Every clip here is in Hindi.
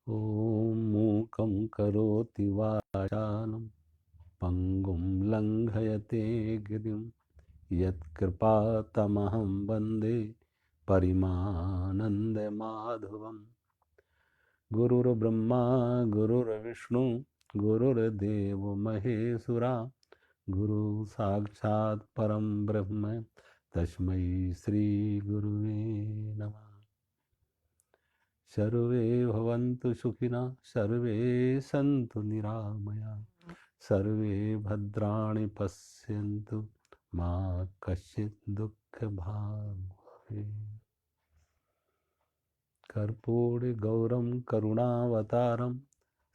ॐ मूकं करोति वाचालं पङ्गुं लङ्घयते गिरिं यत्कृपातमहं वन्दे परिमानन्दमाधवम्। गुरुर्ब्रह्मा गुरुर्विष्णु गुरुर्देवो महेश्वरा गुरु साक्षात् परं ब्रह्म तस्मै श्री गुरुवे नमः। सर्वे भवन्तु सुखिनः सर्वे सन्तु निरामया सर्वे भद्राणि पश्यन्तु मा कश्चित् दुःखभाग् भवेत्। कर्पूरगौरं करुणावतारं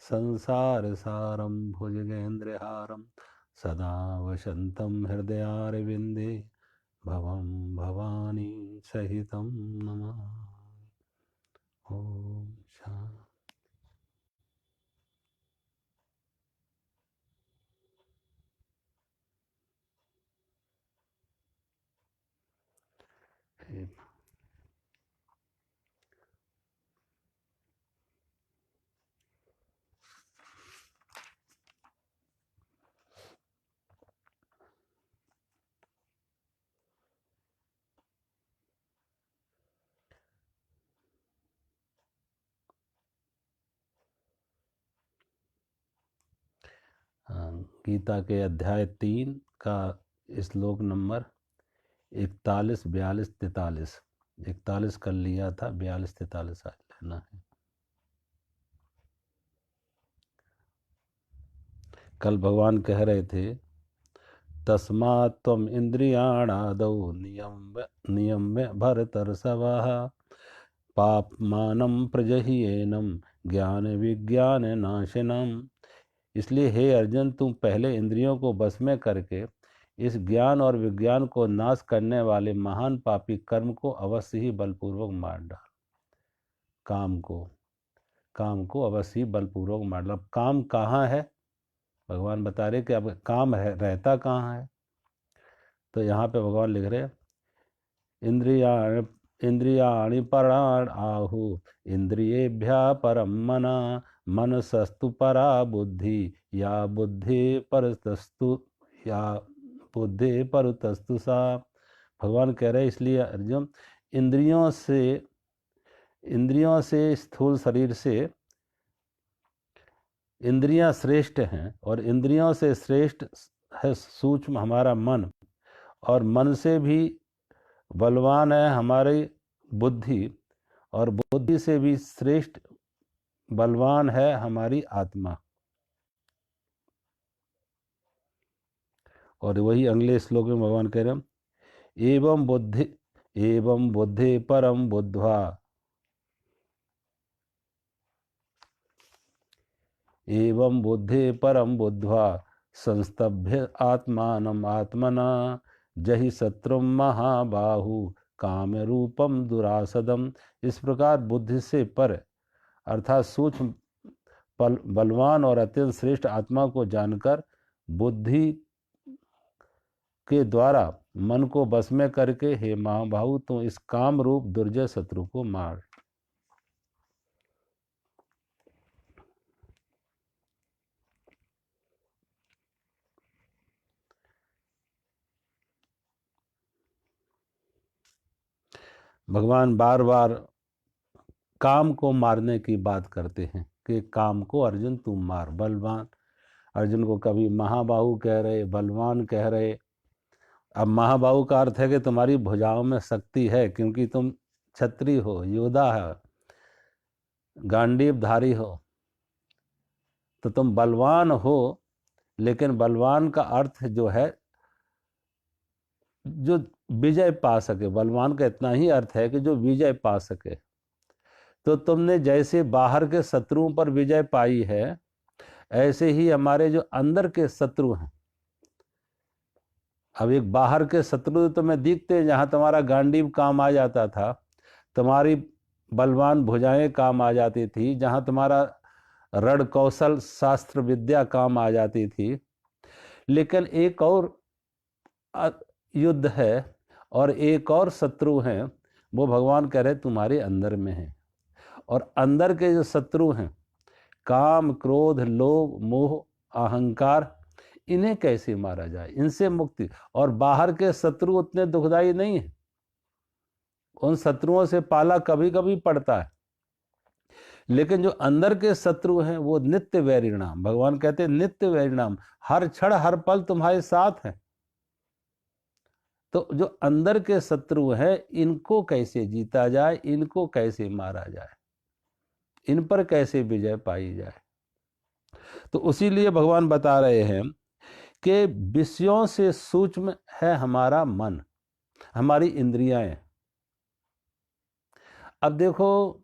संसारसारं भुजगेन्द्रहारं सदा वसन्तं हृदयारविन्दे भवं भवानी सहितं नमामि। ओम शांति। गीता के अध्याय 3 का श्लोक नंबर 41, 42, 43। 41 कर लिया था, 42, 43 आज लेना है। कल भगवान कह रहे थे तस्मात् त्वम् इंद्रियाणादौ नियम्य भरतर्षभः पापमानं प्रजह्येनं ज्ञान विज्ञान नाशनम। इसलिए हे अर्जुन, तुम पहले इंद्रियों को बस में करके इस ज्ञान और विज्ञान को नाश करने वाले महान पापी कर्म को अवश्य ही बलपूर्वक मार डाल। काम को अवश्य ही बलपूर्वक मार डाल। काम कहाँ है? भगवान बता रहे कि अब काम रहता कहाँ है। तो यहाँ पे भगवान लिख रहे इंद्रियाणि पराण आहु इंद्रियेभ्य परम मना मनसस्तु परा बुद्धि या बुद्धि परतस्तु सा। भगवान कह रहे इसलिए अर्जुन, इंद्रियों से स्थूल शरीर से इंद्रियां श्रेष्ठ हैं और इंद्रियों से श्रेष्ठ है सूक्ष्म हमारा मन, और मन से भी बलवान है हमारी बुद्धि, और बुद्धि से भी श्रेष्ठ बलवान है हमारी आत्मा। और वही अगले श्लोक में भगवान कह रहे हैं एवं बुद्धि परम बुद्ध्वा एवं बुद्धि परम बुद्ध्वा संस्तभ्य आत्मानम आत्मना जहि शत्रु महाबाहु काम रूपम दुरासदम। इस प्रकार बुद्धि से पर अर्थात सूक्ष्म बलवान और अत्यंत श्रेष्ठ आत्मा को जानकर बुद्धि के द्वारा मन को बस में करके हे महाबाहु, तो इस काम रूप दुर्जय शत्रु को मार। भगवान बार बार काम को मारने की बात करते हैं कि काम को अर्जुन तुम मार। बलवान अर्जुन को कभी महाबाहु कह रहे, बलवान कह रहे। अब महाबाहु का अर्थ है कि तुम्हारी भुजाओं में शक्ति है, क्योंकि तुम क्षत्रिय हो, योद्धा है, गांडीवधारी हो, तो तुम बलवान हो। लेकिन बलवान का अर्थ जो है जो विजय पा सके। बलवान का इतना ही अर्थ है कि जो विजय पा सके। तो तुमने जैसे बाहर के शत्रुओं पर विजय पाई है, ऐसे ही हमारे जो अंदर के शत्रु हैं। अब एक बाहर के शत्रु तुम्हें दिखते हैं, जहां तुम्हारा गांडीव काम आ जाता था, तुम्हारी बलवान भुजाएं काम आ जाती थी, जहां तुम्हारा रण कौशल शास्त्र विद्या काम आ जाती थी। लेकिन एक और युद्ध है और एक और शत्रु हैं, वो भगवान कह रहे तुम्हारे अंदर में है। और अंदर के जो शत्रु हैं काम, क्रोध, लोभ, मोह, अहंकार, इन्हें कैसे मारा जाए, इनसे मुक्ति। और बाहर के शत्रु उतने दुखदाई नहीं है, उन शत्रुओं से पाला कभी कभी पड़ता है, लेकिन जो अंदर के शत्रु हैं वो नित्य वैरिणाम, भगवान कहते हैं नित्य वैरिणाम, हर क्षण हर पल तुम्हारे साथ हैं। तो जो अंदर के शत्रु हैं इनको कैसे जीता जाए, इनको कैसे मारा जाए, इन पर कैसे विजय पाई जाए। तो उसीलिए भगवान बता रहे हैं कि विषयों से सूक्ष्म है हमारा मन, हमारी इंद्रियां। अब देखो,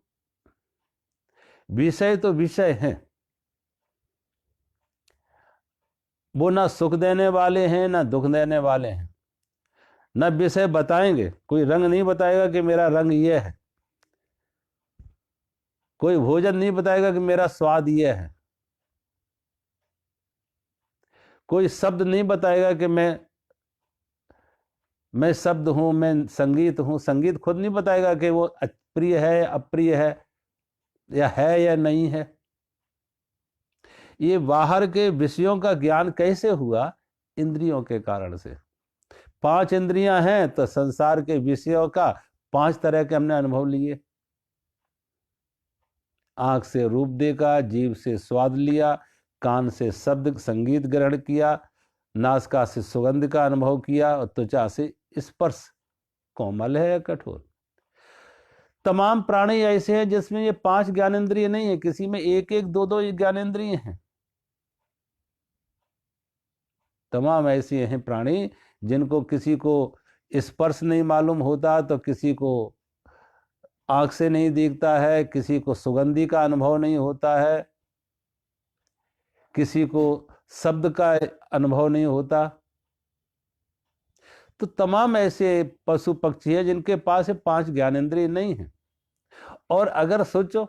विषय तो विषय हैं, वो ना सुख देने वाले हैं ना दुख देने वाले हैं, ना विषय बताएंगे, कोई रंग नहीं बताएगा कि मेरा रंग ये है, कोई भोजन नहीं बताएगा कि मेरा स्वाद ये है, कोई शब्द नहीं बताएगा कि मैं शब्द हूं, मैं संगीत हूं। संगीत खुद नहीं बताएगा कि वो प्रिय है अप्रिय है या नहीं है। ये बाहर के विषयों का ज्ञान कैसे हुआ? इंद्रियों के कारण से। 5 इंद्रियां हैं तो संसार के विषयों का 5 तरह के हमने अनुभव लिए। आंख से रूप देखा, जीभ से स्वाद लिया, कान से शब्द संगीत ग्रहण किया, नासिका से सुगंध का अनुभव किया और त्वचा से स्पर्श, कोमल है या कठोर। तमाम प्राणी ऐसे हैं जिसमें ये 5 ज्ञानेंद्रिय नहीं है, किसी में 1-1, 2-2 ज्ञानेंद्रिय हैं। तमाम ऐसे हैं प्राणी जिनको किसी को स्पर्श नहीं मालूम होता, तो किसी को आंख से नहीं दिखता है, किसी को सुगंधी का अनुभव नहीं होता है, किसी को शब्द का अनुभव नहीं होता। तो तमाम ऐसे पशु पक्षी हैं जिनके पास 5 ज्ञानेंद्रिय नहीं है। और अगर सोचो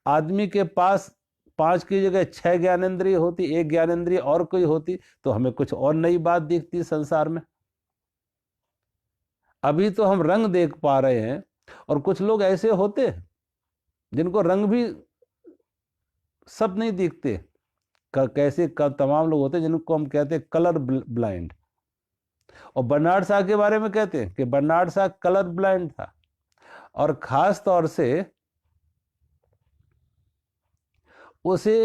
आदमी के पास 5 की जगह 6 ज्ञानेंद्रिय होती, 1 ज्ञानेंद्रिय और कोई होती, तो हमें कुछ और नई बात दिखती संसार में। अभी तो हम रंग देख पा रहे हैं, और कुछ लोग ऐसे होते हैं जिनको रंग भी सब नहीं दिखते। कैसे तमाम लोग होते हैं जिनको हम कहते हैं कलर ब्लाइंड। और बर्नार्ड शॉ के बारे में कहते हैं कि बर्नार्ड शॉ कलर ब्लाइंड था, और खास तौर से उसे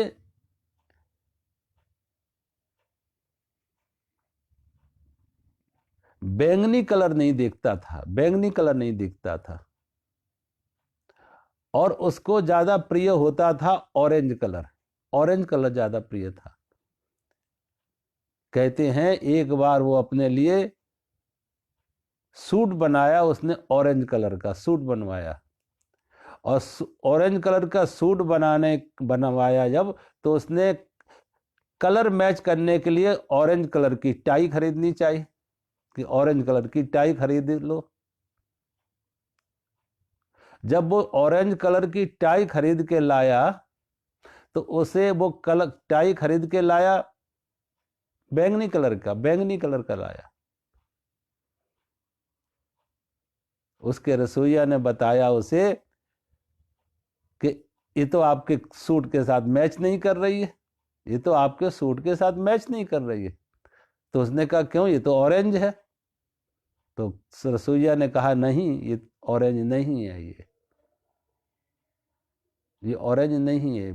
बैंगनी कलर नहीं दिखता था, बैंगनी कलर नहीं दिखता था, और उसको ज्यादा प्रिय होता था ऑरेंज कलर। ऑरेंज कलर ज्यादा प्रिय था। कहते हैं एक बार वो अपने लिए सूट बनाया, उसने ऑरेंज कलर का सूट बनवाया, और ऑरेंज कलर का सूट बनवाया जब, तो उसने कलर मैच करने के लिए ऑरेंज कलर की टाई खरीदनी चाहिए कि ऑरेंज कलर की टाई खरीद लो। जब वो ऑरेंज कलर की टाई खरीद के लाया, तो उसे वो टाई खरीद के लाया बैंगनी कलर का लाया। उसके रसोइया ने बताया उसे कि ये तो आपके सूट के साथ मैच नहीं कर रही है, ये तो आपके सूट के साथ मैच नहीं कर रही है। तो उसने कहा क्यों, ये तो ऑरेंज है। तो रसोइया ने कहा नहीं, ये ऑरेंज नहीं है, ये ऑरेंज नहीं है,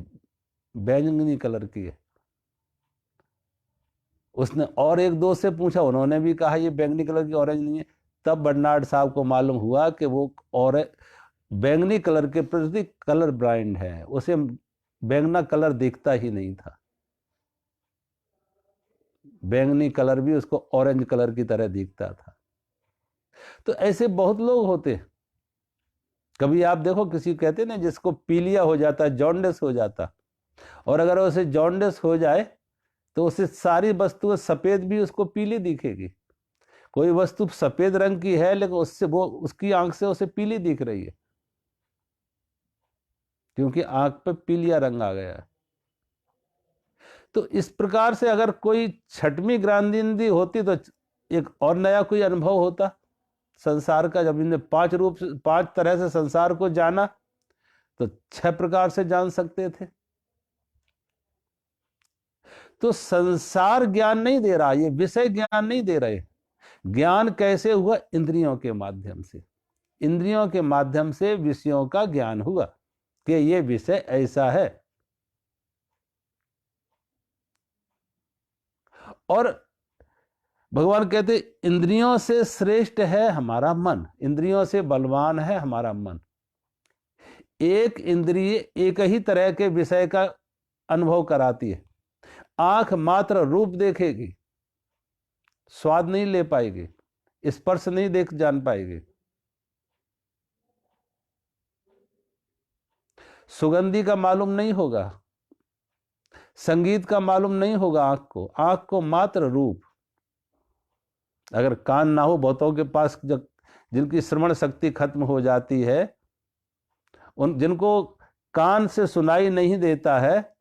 बैंगनी कलर की है। उसने और 1-2 से पूछा, उन्होंने भी कहा ये बैंगनी कलर की, ऑरेंज नहीं है। तब बर्नार्ड साहब को मालूम हुआ कि वो बैंगनी कलर के प्रति कलर ब्लाइंड है, उसे बैंगना कलर दिखता ही नहीं था। बैंगनी कलर भी उसको ऑरेंज कलर की तरह दिखता था। तो ऐसे बहुत लोग होते। कभी आप देखो किसी कहते ना जिसको पीलिया हो जाता, जॉन्डिस हो जाता, और अगर उसे जॉन्डिस हो जाए तो उसे सारी वस्तुएं सफेद भी उसको पीली दिखेगी। कोई वस्तु सफेद रंग की है लेकिन उससे वो उसकी आंख से उसे पीली दिख रही है, क्योंकि आंख पे पीलिया रंग आ गया है। तो इस प्रकार से अगर कोई 6वीं ज्ञानेंद्रिय होती तो एक और नया कोई अनुभव होता संसार का। जब इन्हें 5 तरह से संसार को जाना, तो 6 प्रकार से जान सकते थे। तो संसार ज्ञान नहीं दे रहा, ये विषय ज्ञान नहीं दे रहे। ज्ञान कैसे हुआ? इंद्रियों के माध्यम से। इंद्रियों के माध्यम से विषयों का ज्ञान हुआ कि ये विषय ऐसा है। और भगवान कहते इंद्रियों से श्रेष्ठ है हमारा मन, इंद्रियों से बलवान है हमारा मन। एक इंद्रिय एक ही तरह के विषय का अनुभव कराती है। आंख मात्र रूप देखेगी, स्वाद नहीं ले पाएगी, स्पर्श नहीं देख जान पाएगी। सुगंधी का मालूम नहीं होगा, संगीत का मालूम नहीं होगा आंख को मात्र रूप। अगर कान ना हो, बहुतों के पास जब जिनकी श्रवण शक्ति खत्म हो जाती है, उन जिनको कान से सुनाई नहीं देता है,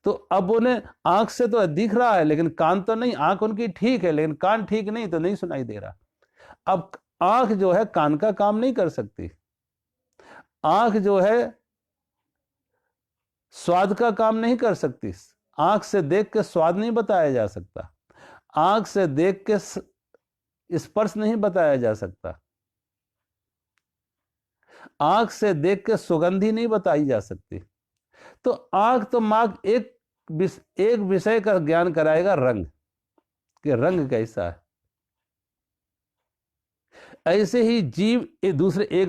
तो अब उन्हें आंख से तो दिख रहा है लेकिन कान तो नहीं। आंख उनकी ठीक है लेकिन कान ठीक नहीं, तो नहीं सुनाई दे रहा। अब आंख जो है कान का काम नहीं कर सकती, आंख जो है स्वाद का काम नहीं कर सकती। आंख से देख के स्वाद नहीं बताया जा सकता, आंख से देख के स्पर्श नहीं बताया जा सकता, आंख से देख के सुगंधी नहीं बताई जा सकती। तो आंख तो मात्र एक विषय का ज्ञान कराएगा, रंग, कि रंग कैसा है। ऐसे ही जीव एक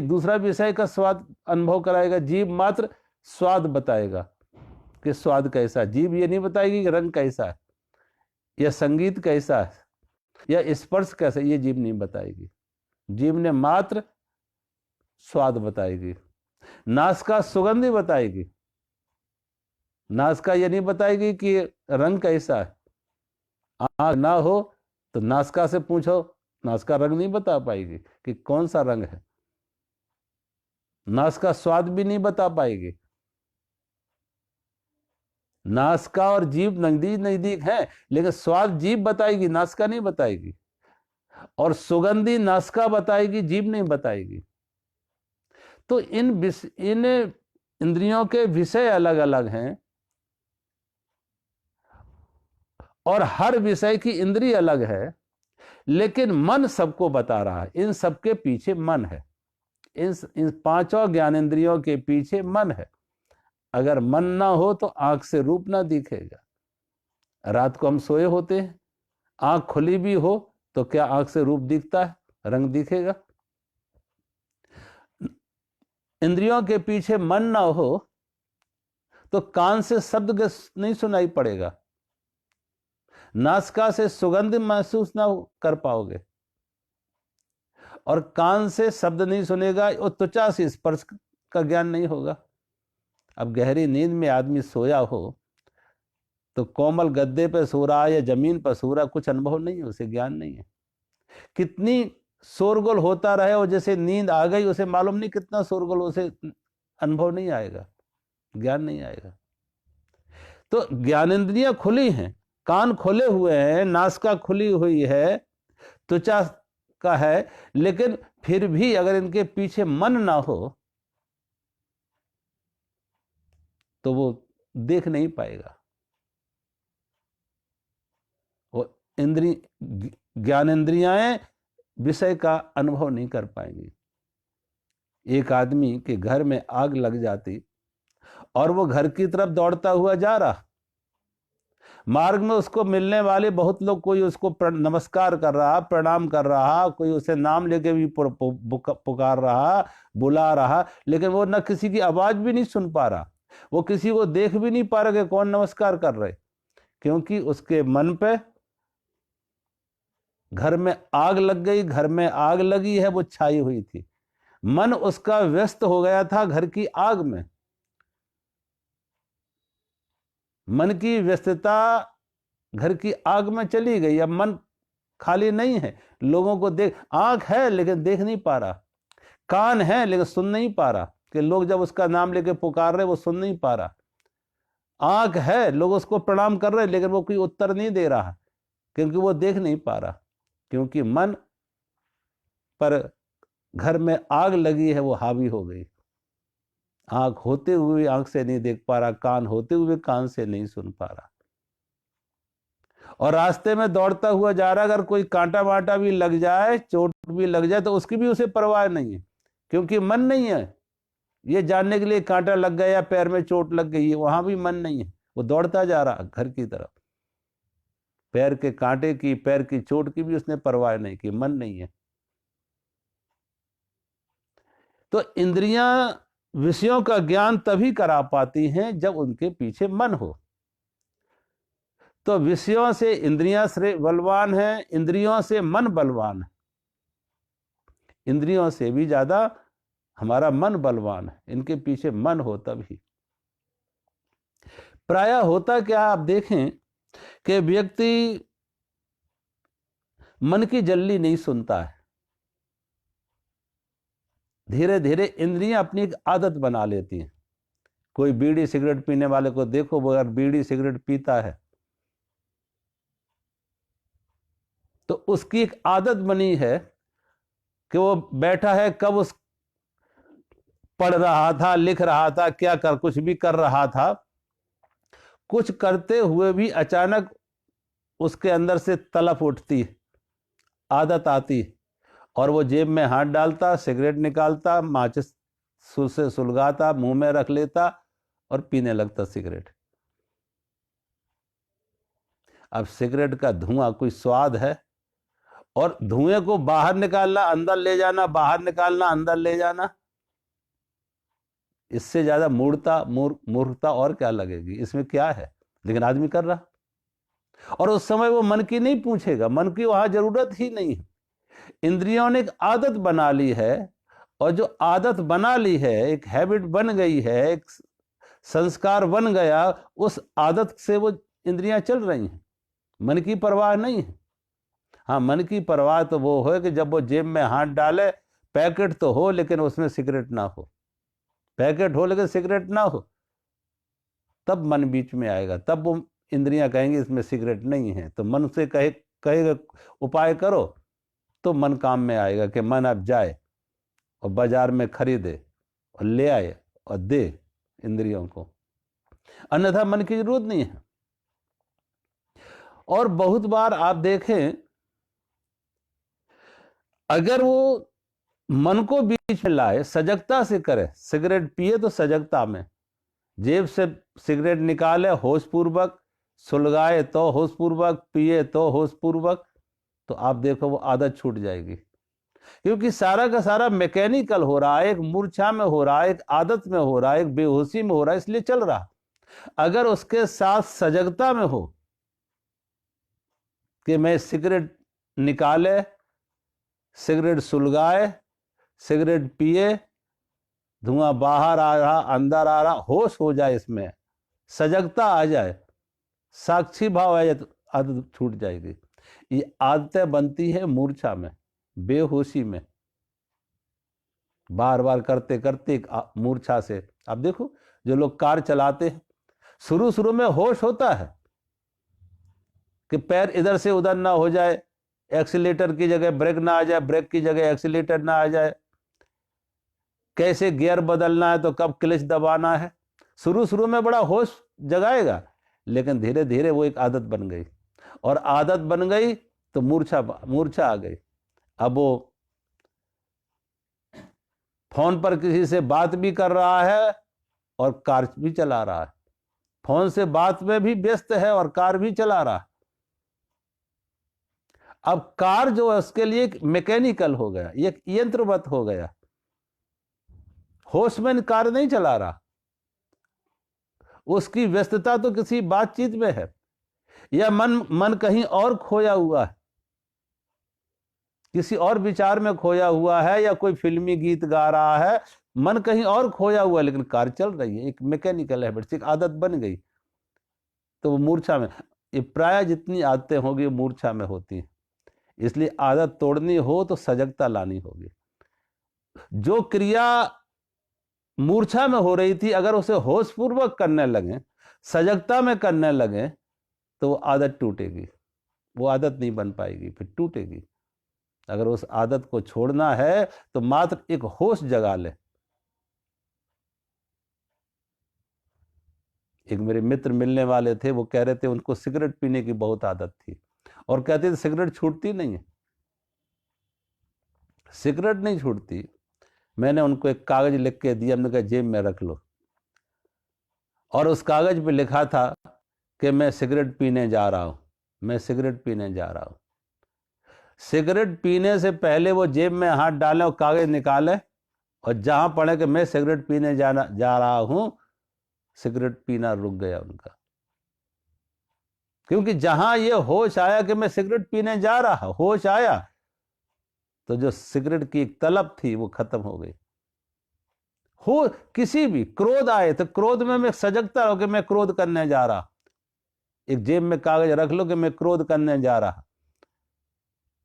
दूसरा विषय का स्वाद अनुभव कराएगा। जीव मात्र स्वाद बताएगा कि स्वाद कैसा। जीव ये नहीं बताएगी कि रंग कैसा है या संगीत कैसा है या स्पर्श कैसा, ये जीव नहीं बताएगी। जीव ने मात्र स्वाद बताएगी। नासिका सुगंधी बताएगी, नासिका ये नहीं बताएगी कि रंग कैसा है। आंख ना हो तो नासिका से पूछो, नासिका रंग नहीं बता पाएगी कि कौन सा रंग है। नासिका स्वाद भी नहीं बता पाएगी। नासिका और जीभ नजदीक नजदीक है लेकिन स्वाद जीभ बताएगी, नासिका नहीं बताएगी। और सुगंधी नासिका बताएगी, जीभ नहीं बताएगी। तो इन इंद्रियों के विषय अलग अलग हैं और हर विषय की इंद्रिय अलग है, लेकिन मन सबको बता रहा है। इन सबके पीछे मन है। इन पांचों ज्ञानेंद्रियों के पीछे मन है। अगर मन ना हो तो आंख से रूप ना दिखेगा। रात को हम सोए होते हैं, आंख खुली भी हो तो क्या आंख से रूप दिखता है, रंग दिखेगा? इंद्रियों के पीछे मन ना हो तो कान से शब्द नहीं सुनाई पड़ेगा, नासिका से सुगंध महसूस ना कर पाओगे, और कान से शब्द नहीं सुनेगा और त्वचा से स्पर्श का ज्ञान नहीं होगा। अब गहरी नींद में आदमी सोया हो तो कोमल गद्दे पे सो रहा है या जमीन पर सो रहा, कुछ अनुभव नहीं है, उसे ज्ञान नहीं है। कितनी शोरगुल होता रहे और जैसे नींद आ गई, उसे मालूम नहीं कितना शोरगुल, उसे अनुभव नहीं आएगा, ज्ञान नहीं आएगा। तो ज्ञानेंद्रियां खुली हैं, कान खुले हुए हैं, नासिका खुली हुई है, त्वचा का है, लेकिन फिर भी अगर इनके पीछे मन ना हो तो वो देख नहीं पाएगा। वो ज्ञानेंद्रियां विषय का अनुभव नहीं कर पाएंगी। एक आदमी के घर में आग लग जाती और वो घर की तरफ दौड़ता हुआ जा रहा, मार्ग में उसको मिलने वाले बहुत लोग, कोई उसको नमस्कार कर रहा, प्रणाम कर रहा, कोई उसे नाम लेके भी पुकार रहा, बुला रहा, लेकिन वो न किसी की आवाज भी नहीं सुन पा रहा, वो किसी को देख भी नहीं पा रहा कि कौन नमस्कार कर रहे, क्योंकि उसके मन पे घर में आग लग गई, घर में आग लगी है, वो छाई हुई थी। मन उसका व्यस्त हो गया था घर की आग में। मन की व्यस्तता घर की आग में चली गई। अब मन खाली नहीं है, लोगों को आंख है लेकिन देख नहीं पा रहा, कान है लेकिन सुन नहीं पा रहा कि लोग जब उसका नाम लेके पुकार रहे वो सुन नहीं पा रहा, आंख है, लोग उसको प्रणाम कर रहे लेकिन वो कोई उत्तर नहीं दे रहा क्योंकि वो देख नहीं पा रहा, क्योंकि मन पर घर में आग लगी है, वो हावी हो गई। आंख होते हुए आंख से नहीं देख पा रहा, कान होते हुए कान से नहीं सुन पा रहा, और रास्ते में दौड़ता हुआ जा रहा, अगर कोई कांटा वाटा भी लग जाए, चोट भी लग जाए, तो उसकी भी उसे परवाह नहीं है, क्योंकि मन नहीं है ये जानने के लिए कांटा लग गया, पैर में चोट लग गई है, वहां भी मन नहीं है, वो दौड़ता जा रहा घर की तरफ। पैर के कांटे की, पैर की चोट की भी उसने परवाह नहीं की, मन नहीं है। तो इंद्रियां विषयों का ज्ञान तभी करा पाती हैं जब उनके पीछे मन हो। तो विषयों से इंद्रियां बलवान है, इंद्रियों से मन बलवान है, इंद्रियों से भी ज्यादा हमारा मन बलवान है, इनके पीछे मन हो तभी। प्रायः होता क्या, आप देखें कि व्यक्ति मन की जल्दी नहीं सुनता है, धीरे धीरे इंद्रियां अपनी एक आदत बना लेती हैं। कोई बीड़ी सिगरेट पीने वाले को देखो, वो अगर बीड़ी सिगरेट पीता है तो उसकी एक आदत बनी है कि वो बैठा है, कब उस पढ़ रहा था, लिख रहा था, क्या कर कुछ भी कर रहा था, कुछ करते हुए भी अचानक उसके अंदर से तलफ उठती, आदत आती, और वो जेब में हाथ डालता, सिगरेट निकालता, माचिस से सुलगाता, मुंह में रख लेता और पीने लगता सिगरेट। अब सिगरेट का धुआं कोई स्वाद है, और धुएं को बाहर निकालना, अंदर ले जाना, बाहर निकालना, अंदर ले जाना, इससे ज्यादा मूर्खता और क्या लगेगी, इसमें क्या है, लेकिन आदमी कर रहा। और उस समय वो मन की नहीं पूछेगा, मन की वहां जरूरत ही नहीं है। इंद्रियों ने एक आदत बना ली है, और जो आदत बना ली है, एक हैबिट बन गई है, एक संस्कार बन गया, उस आदत से वो इंद्रियां चल रही हैं, मन की परवाह नहीं है। हाँ, मन की परवाह तो वो हो कि जब वो जेब में हाथ डाले, पैकेट तो हो लेकिन उसमें सिगरेट ना हो, पैकेट हो लेकिन सिगरेट ना हो, तब मन बीच में आएगा, तब वो इंद्रियां कहेंगी इसमें सिगरेट नहीं है, तो मन से कहेगा उपाय करो, तो मन काम में आएगा कि मन अब जाए और बाजार में खरीदे और ले आए और दे इंद्रियों को, अन्यथा मन की जरूरत नहीं है। और बहुत बार आप देखें, अगर वो मन को बीच में लाए, सजगता से करे, सिगरेट पिए तो सजगता में, जेब से सिगरेट निकाले होशपूर्वक, सुलगाए तो होशपूर्वक, पिए तो होशपूर्वक, तो आप देखो वो आदत छूट जाएगी। क्योंकि सारा का सारा मैकेनिकल हो रहा है, एक मूर्छा में हो रहा है, एक आदत में हो रहा है, एक बेहोशी में हो रहा है, इसलिए चल रहा। अगर उसके साथ सजगता में हो कि मैं सिगरेट निकाले, सिगरेट सुलगाए, सिगरेट पिए, धुआं बाहर आ रहा, अंदर आ रहा, होश हो जाए, इसमें सजगता आ जाए, साक्षी भाव आ जाए, तो आदत छूट जाएगी। ये आदतें बनती है मूर्छा में, बेहोशी में, बार बार करते करते मूर्छा से। आप देखो जो लोग कार चलाते हैं, शुरू शुरू में होश होता है कि पैर इधर से उधर ना हो जाए, एक्सीलेटर की जगह ब्रेक ना आ जाए, ब्रेक की जगह एक्सीलेटर ना आ जाए, कैसे गियर बदलना है, तो कब क्लच दबाना है, शुरू शुरू में बड़ा होश जगाएगा, लेकिन धीरे धीरे वो एक आदत बन गई, और आदत बन गई तो मूर्छा आ गई। अब वो फोन पर किसी से बात भी कर रहा है और कार भी चला रहा है, फोन से बात में भी व्यस्त है और कार भी चला रहा है। अब कार जो है उसके लिए मैकेनिकल हो गया, एक यंत्रवत हो गया, होश में कार नहीं चला रहा, उसकी व्यस्तता तो किसी बातचीत में है, या मन कहीं और खोया हुआ है, किसी और विचार में खोया हुआ है, या कोई फिल्मी गीत गा रहा है, मन कहीं और खोया हुआ है, लेकिन कार चल रही है, एक मैकेनिकल हैबिट, एक आदत बन गई, तो वो मूर्छा में। ये प्राय जितनी आदतें होगी मूर्छा में होती हैं, इसलिए आदत तोड़नी हो तो सजगता लानी होगी। जो क्रिया मूर्छा में हो रही थी, अगर उसे होशपूर्वक करने लगे, सजगता में करने लगे, तो वो आदत टूटेगी, वो आदत नहीं बन पाएगी, फिर टूटेगी। अगर उस आदत को छोड़ना है तो मात्र एक होश जगा ले, एक मेरे मित्र मिलने वाले थे, वो कह रहे थे उनको सिगरेट पीने की बहुत आदत थी और कहते थे सिगरेट छूटती नहीं है, सिगरेट नहीं छूटती। मैंने उनको एक कागज लिख के दिया, हमने कहा जेब में रख लो, और उस कागज पे लिखा था कि मैं सिगरेट पीने जा रहा हूं, मैं सिगरेट पीने जा रहा हूं। सिगरेट पीने से पहले वो जेब में हाथ डालें और कागज निकालें, और जहां पढ़े कि मैं सिगरेट पीने जा रहा हूं, सिगरेट पीना रुक गया उनका। क्योंकि जहां ये होश आया कि मैं सिगरेट पीने जा रहा, होश आया, तो जो सिगरेट की एक तलब थी वो खत्म हो गई। हो किसी भी क्रोध आए तो क्रोध में मैं सजगता रहो कि मैं क्रोध करने जा रहा, एक जेब में कागज रख लो कि मैं क्रोध करने जा रहा।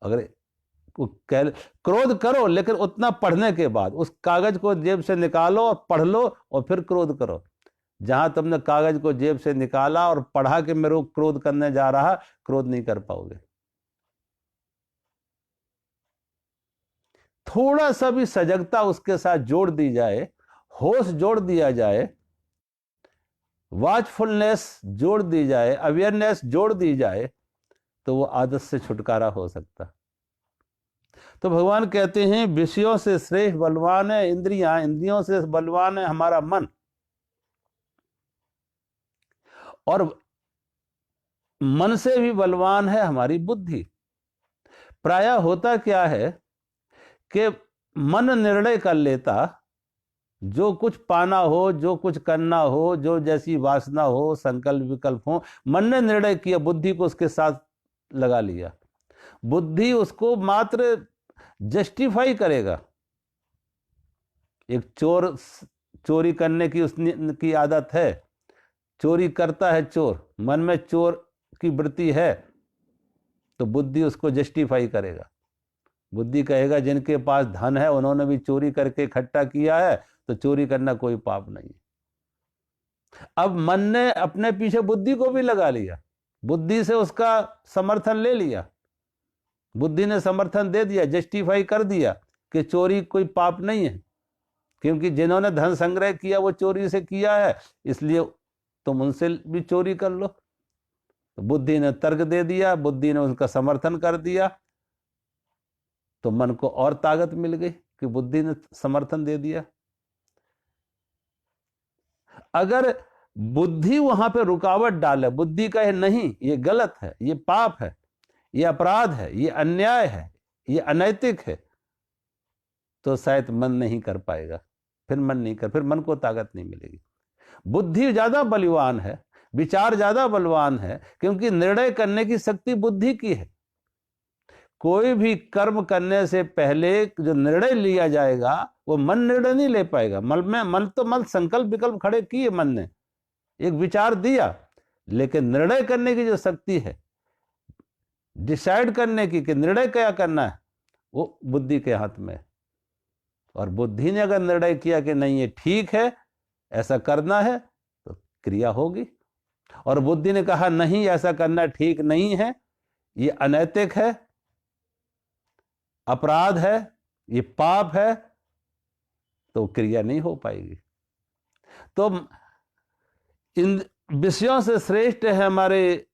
अगर क्रोध करो, लेकिन उतना पढ़ने के बाद उस कागज को जेब से निकालो और पढ़ लो और फिर क्रोध करो। जहां तुमने कागज को जेब से निकाला और पढ़ा कि मैं क्रोध करने जा रहा, क्रोध नहीं कर पाओगे। थोड़ा सा भी सजगता उसके साथ जोड़ दी जाए, होश जोड़ दिया जाए, वॉचफुलनेस जोड़ दी जाए, अवेयरनेस जोड़ दी जाए, तो वो आदत से छुटकारा हो सकता। तो भगवान कहते हैं विषयों से श्रेष्ठ बलवान है इंद्रियां, इंद्रियों से बलवान है हमारा मन, और मन से भी बलवान है हमारी बुद्धि। प्रायः होता क्या है कि मन निर्णय कर लेता, जो कुछ पाना हो, जो कुछ करना हो, जो जैसी वासना हो, संकल्प विकल्प हो, मन ने निर्णय किया, बुद्धि को उसके साथ लगा लिया। बुद्धि उसको मात्र जस्टिफाई करेगा। एक चोर, चोरी करने की उसकी आदत है, चोरी करता है चोर, मन में चोर की वृत्ति है, तो बुद्धि उसको जस्टिफाई करेगा। बुद्धि कहेगा जिनके पास धन है उन्होंने भी चोरी करके इकट्ठा किया है, तो चोरी करना कोई पाप नहीं। अब मन ने अपने पीछे बुद्धि को भी लगा लिया, बुद्धि से उसका समर्थन ले लिया, बुद्धि ने समर्थन दे दिया, जस्टिफाई कर दिया कि चोरी कोई पाप नहीं है, क्योंकि जिन्होंने धन संग्रह किया वो चोरी से किया है, इसलिए तुम उनसे भी चोरी कर लो। तो बुद्धि ने तर्क दे दिया, बुद्धि ने उसका समर्थन कर दिया, तो मन को और ताकत मिल गई कि बुद्धि ने समर्थन दे दिया। अगर बुद्धि वहां पे रुकावट डाले, बुद्धि कहे नहीं ये गलत है, ये पाप है, ये अपराध है, ये अन्याय है, ये अनैतिक है, तो शायद मन नहीं कर पाएगा, फिर मन को ताकत नहीं मिलेगी। बुद्धि ज्यादा बलवान है, विचार ज्यादा बलवान है, क्योंकि निर्णय करने की शक्ति बुद्धि की है। कोई भी कर्म करने से पहले जो निर्णय लिया जाएगा वो मन निर्णय नहीं ले पाएगा। मन संकल्प विकल्प खड़े किए, मन ने एक विचार दिया, लेकिन निर्णय करने की जो शक्ति है, डिसाइड करने की कि निर्णय क्या करना है, वो बुद्धि के हाथ में है। और बुद्धि ने अगर निर्णय किया कि नहीं ये ठीक है, ऐसा करना है, तो क्रिया होगी। और बुद्धि ने कहा नहीं ऐसा करना ठीक नहीं है, ये अनैतिक है, अपराध है, ये पाप है, तो क्रिया नहीं हो पाएगी। तो इन विषयों से श्रेष्ठ है हमारे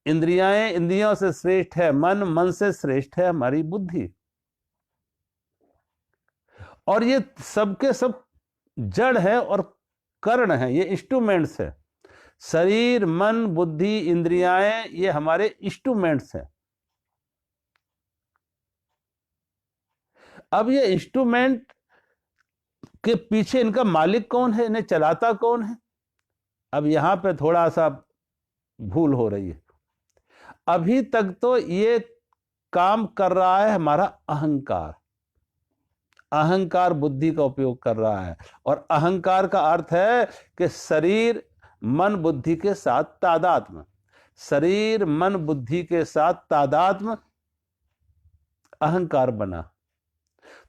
इंद्रियाएं, इंद्रियों से श्रेष्ठ है मन, मन से श्रेष्ठ है हमारी बुद्धि। और ये सबके सब जड़ है और कर्ण है, ये इंस्ट्रूमेंट्स है। शरीर, मन, बुद्धि, इंद्रियाएं, ये हमारे इंस्ट्रूमेंट्स हैं। अब ये इंस्ट्रूमेंट के पीछे इनका मालिक कौन है, इन्हें चलाता कौन है? अब यहां पे थोड़ा सा भूल हो रही है। अभी तक तो ये काम कर रहा है हमारा अहंकार, अहंकार बुद्धि का उपयोग कर रहा है। और अहंकार का अर्थ है कि शरीर मन बुद्धि के साथ तादात्म्य, शरीर मन बुद्धि के साथ तादात्म्य अहंकार बना।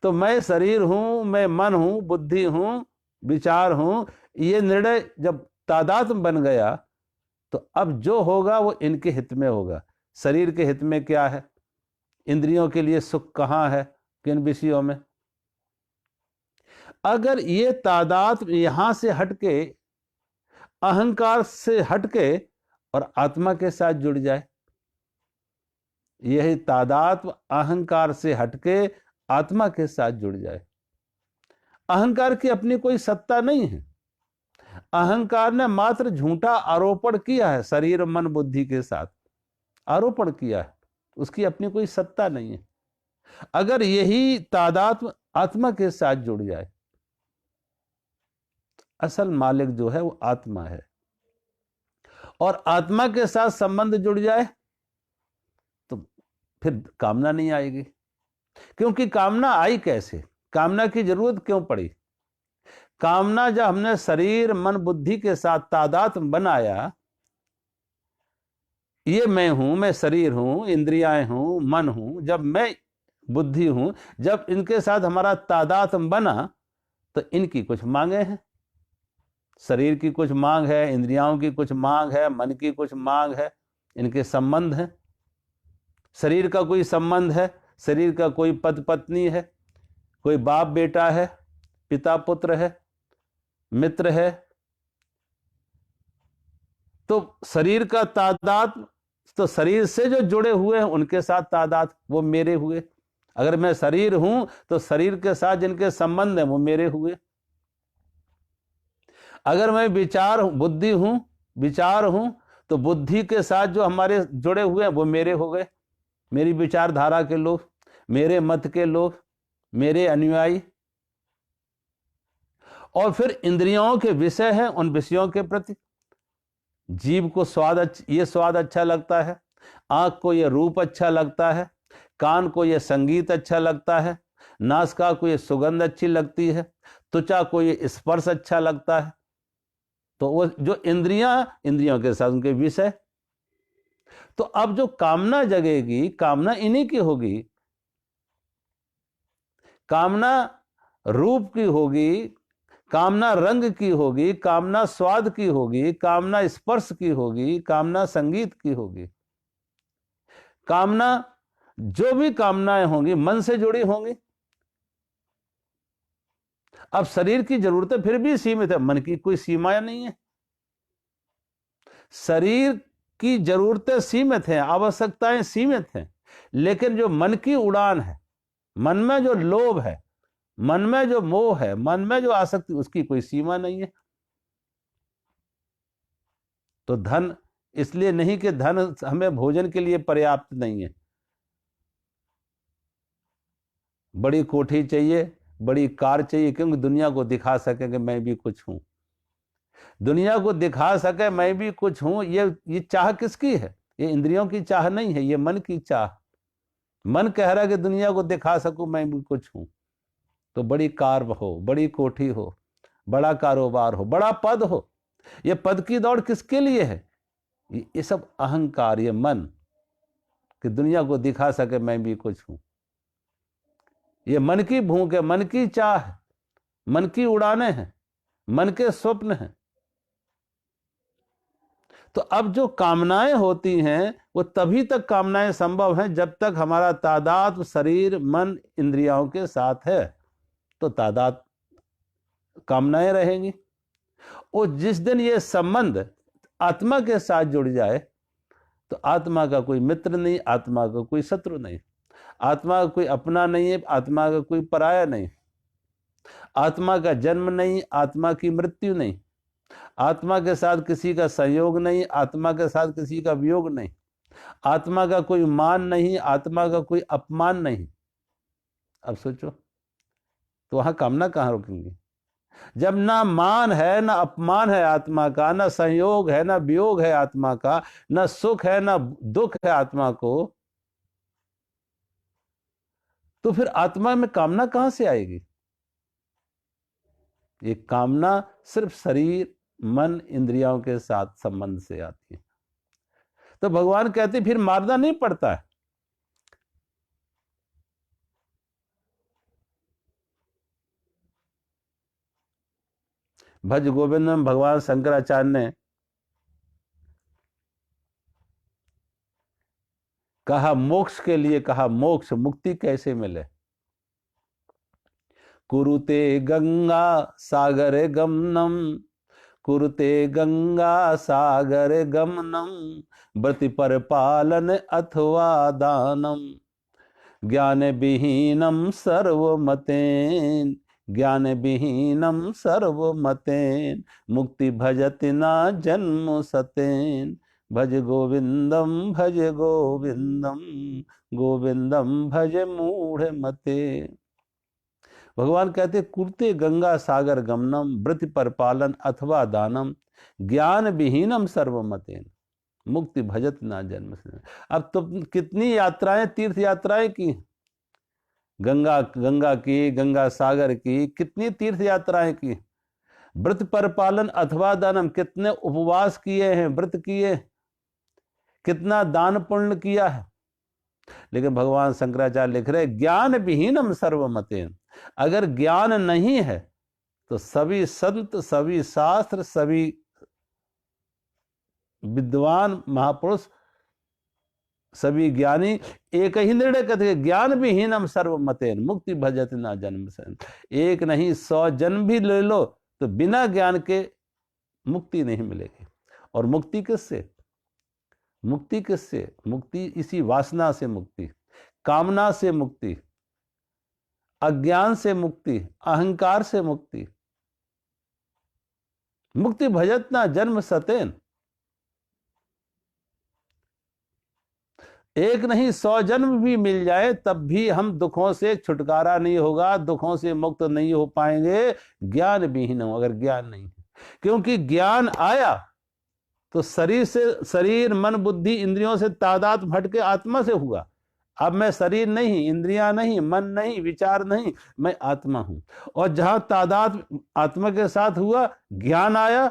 तो मैं शरीर हूं, मैं मन हूं, बुद्धि हूं, विचार हूं, ये निर्णय जब तादात्म्य बन गया, तो अब जो होगा वो इनके हित में होगा। शरीर के हित में क्या है? इंद्रियों के लिए सुख कहां है, किन विषयों में? अगर ये तादात्म्य यहां से हटके अहंकार से हटके और आत्मा के साथ जुड़ जाए। यही तादात्म्य, अहंकार से हटके आत्मा के साथ जुड़ जाए। अहंकार की अपनी कोई सत्ता नहीं है। अहंकार ने मात्र झूठा आरोपण किया है, शरीर मन बुद्धि के साथ आरोपण किया है, उसकी अपनी कोई सत्ता नहीं है। अगर यही तादात्म्य आत्मा के साथ जुड़ जाए, असल मालिक जो है वो आत्मा है, और आत्मा के साथ संबंध जुड़ जाए तो फिर कामना नहीं आएगी। क्योंकि कामना आई कैसे, कामना की जरूरत क्यों पड़ी? कामना जब हमने शरीर मन बुद्धि के साथ तादात्म्य बनाया, ये मैं हूं, मैं शरीर हूं, इंद्रियां हूं, मन हूं, जब मैं बुद्धि हूं, जब इनके साथ हमारा तादात्म्य बना तो इनकी कुछ मांगे हैं। शरीर की कुछ मांग है, इंद्रियाओं की कुछ मांग है, मन की कुछ मांग है, इनके संबंध हैं। शरीर का कोई संबंध है, शरीर का कोई पति पत्नी है, कोई बाप बेटा है, पिता पुत्र है, मित्र है। तो शरीर का तादात्म्य, तो शरीर से जो जुड़े हुए हैं उनके साथ तादात्म्य, वो मेरे हुए। अगर मैं शरीर हूं तो शरीर के साथ जिनके संबंध है वो मेरे हुए। अगर मैं बुद्धि हूं, विचार हूं, तो बुद्धि के साथ जो हमारे जुड़े हुए हैं वो मेरे हो गए, मेरी विचारधारा के लोग, मेरे मत के लोग, मेरे अनुयायी। और फिर इंद्रियों के विषय हैं, उन विषयों के प्रति जीव को ये स्वाद अच्छा लगता है, आंख को ये रूप अच्छा लगता है, कान को ये संगीत अच्छा लगता है, नासिका को ये सुगंध अच्छी लगती है, त्वचा को ये स्पर्श अच्छा लगता है। तो वो जो इंद्रियों के साथ उनके विषय। तो अब जो कामना जगेगी, कामना इन्हीं की होगी। कामना रूप की होगी, कामना रंग की होगी, कामना स्वाद की होगी, कामना स्पर्श की होगी, कामना संगीत की होगी। कामना, जो भी कामनाएं होंगी मन से जुड़ी होंगी। अब शरीर की जरूरतें फिर भी सीमित है, मन की कोई सीमा नहीं है। शरीर की जरूरतें सीमित हैं, आवश्यकताएं सीमित हैं, लेकिन जो मन की उड़ान है, मन में जो लोभ है, मन में जो मोह है, मन में जो आसक्ति, उसकी कोई सीमा नहीं है। तो धन इसलिए नहीं कि धन हमें भोजन के लिए पर्याप्त नहीं है। बड़ी कोठी चाहिए, बड़ी कार चाहिए, क्योंकि दुनिया को दिखा सके कि मैं भी कुछ हूं। दुनिया को दिखा सके मैं भी कुछ हूं, ये चाह किसकी है? ये इंद्रियों की चाह नहीं है, ये मन की चाह। मन कह रहा है कि दुनिया को दिखा सकूं मैं भी कुछ हूं। तो बड़ी कार हो, बड़ी कोठी हो, बड़ा कारोबार हो, बड़ा पद हो। ये पद की दौड़ किसके लिए है? ये सब अहंकार, ये मन, कि दुनिया को दिखा सके मैं भी कुछ हूं। ये मन की भूख है, मन की चाह है, मन की उड़ाने हैं, मन के स्वप्न हैं। तो अब जो कामनाएं होती हैं वो तभी तक कामनाएं संभव हैं जब तक हमारा तादात्म्य शरीर मन इंद्रियों के साथ है। तो तादात्म्य कामनाएं रहेंगी। और जिस दिन ये संबंध आत्मा के साथ जुड़ जाए तो आत्मा का कोई मित्र नहीं, आत्मा का कोई शत्रु नहीं, आत्मा का कोई अपना नहीं है, आत्मा का कोई पराया नहीं, आत्मा का जन्म नहीं, आत्मा की मृत्यु नहीं, आत्मा के साथ किसी का संयोग नहीं, आत्मा के साथ किसी का वियोग नहीं, आत्मा का कोई मान नहीं, आत्मा का कोई अपमान नहीं। अब सोचो, तो वहां कामना कहां रुकेंगी? जब ना मान है, ना अपमान है आत्मा का, ना संयोग है, ना वियोग है आत्मा का, ना सुख है, ना दुख है आत्मा को, तो फिर आत्मा में कामना कहां से आएगी? ये कामना सिर्फ शरीर मन इंद्रियों के साथ संबंध से आती है। तो भगवान कहते फिर मारना नहीं पड़ता है। भज गोविंद में भगवान शंकराचार्य ने कहा, मोक्ष के लिए कहा, मोक्ष मुक्ति कैसे मिले? कुरुते गंगा सागर गमनम कुरुते गंगा सागर गमनम व्रति पर पालन अथवा दानम ज्ञान विहीनम सर्वमतेन ज्ञान विहीनम सर्वमतेन मुक्ति भजति ना जन्म सतेन भज गोविंदम गोविंदम भज मूढ़ मते। भगवान कहते कुर्ते गंगा सागर गमनम व्रति परपालन अथवा दानम ज्ञान विहीनम सर्वमतेन मुक्ति भजत ना जन्म से। अब तो कितनी यात्राएं, तीर्थ यात्राएं की, गंगा की, गंगा सागर की, कितनी तीर्थ यात्राएं की, व्रत परपालन अथवा दानम, कितने उपवास किए हैं, व्रत किए, कितना दान पुण्य किया है। लेकिन भगवान शंकराचार्य लिख रहे ज्ञान विहीनम सर्वमतेन, अगर ज्ञान नहीं है तो सभी संत, सभी शास्त्र, सभी विद्वान महापुरुष, सभी ज्ञानी एक ही निर्णय करते हैं, ज्ञान विहीनम सर्वमतेन मुक्ति भजति ना जन्म से। एक नहीं 100 जन्म भी ले लो तो बिना ज्ञान के मुक्ति नहीं मिलेगी। और मुक्ति किससे? मुक्ति किससे? मुक्ति इसी वासना से मुक्ति, कामना से मुक्ति, अज्ञान से मुक्ति, अहंकार से मुक्ति। मुक्ति भजत ना जन्म सतेन, एक नहीं 100 जन्म भी मिल जाए तब भी हम दुखों से छुटकारा नहीं होगा, दुखों से मुक्त नहीं हो पाएंगे ज्ञान विहीन हो, अगर ज्ञान नहीं है। क्योंकि ज्ञान आया तो शरीर से, शरीर मन बुद्धि इंद्रियों से तादाद हट के आत्मा से हुआ। अब मैं शरीर नहीं, इंद्रियां नहीं, मन नहीं, विचार नहीं, मैं आत्मा हूं। और जहां तादाद आत्मा के साथ हुआ, ज्ञान आया,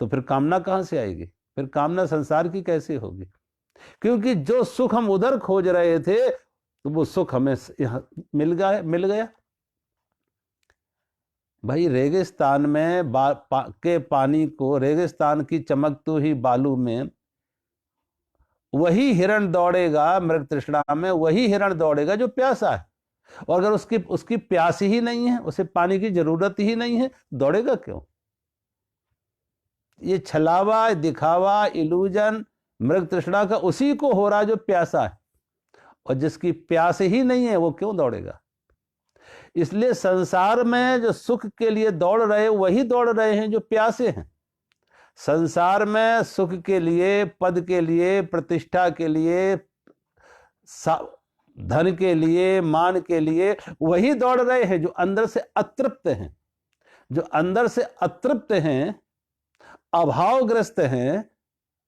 तो फिर कामना कहां से आएगी? फिर कामना संसार की कैसे होगी? क्योंकि जो सुख हम उधर खोज रहे थे तो वो सुख हमें यहाँ मिल गया। भाई रेगिस्तान में के पानी को, रेगिस्तान की चमकती हुई बालू में वही हिरण दौड़ेगा, मृग तृष्णा में वही हिरण दौड़ेगा जो प्यासा है। और अगर उसकी प्यास ही नहीं है, उसे पानी की जरूरत ही नहीं है, दौड़ेगा क्यों? ये छलावा, दिखावा, इल्यूजन मृग तृष्णा का उसी को हो रहा जो प्यासा है, और जिसकी प्यास ही नहीं है वो क्यों दौड़ेगा? इसलिए संसार में जो सुख के लिए दौड़ रहे वही दौड़ रहे हैं जो प्यासे हैं। संसार में सुख के लिए, पद के लिए, प्रतिष्ठा के लिए, धन के लिए, मान के लिए वही दौड़ रहे हैं जो अंदर से अतृप्त हैं। जो अंदर से अतृप्त हैं, अभावग्रस्त हैं,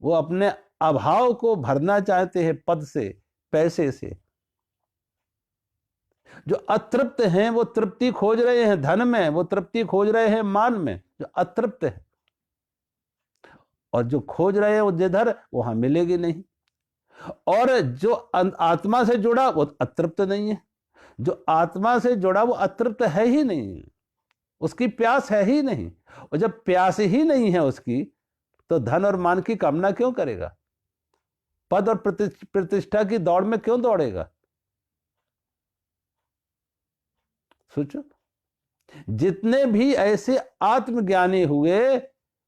वो अपने अभाव को भरना चाहते हैं पद से, पैसे से। जो अतृप्त हैं वो तृप्ति खोज रहे हैं धन में, वो तृप्ति खोज रहे हैं मान में, जो अतृप्त है। और जो खोज रहे हैं वो जिधर, वहां मिलेगी नहीं। और जो आत्मा से जुड़ा वो अतृप्त नहीं है। जो आत्मा से जुड़ा वो अतृप्त है ही नहीं, उसकी प्यास है ही नहीं। और जब प्यास ही नहीं है उसकी, तो धन और मान की कामना क्यों करेगा? पद और प्रतिष्ठा की दौड़ में क्यों दौड़ेगा? सोचो, जितने भी ऐसे आत्मज्ञानी हुए,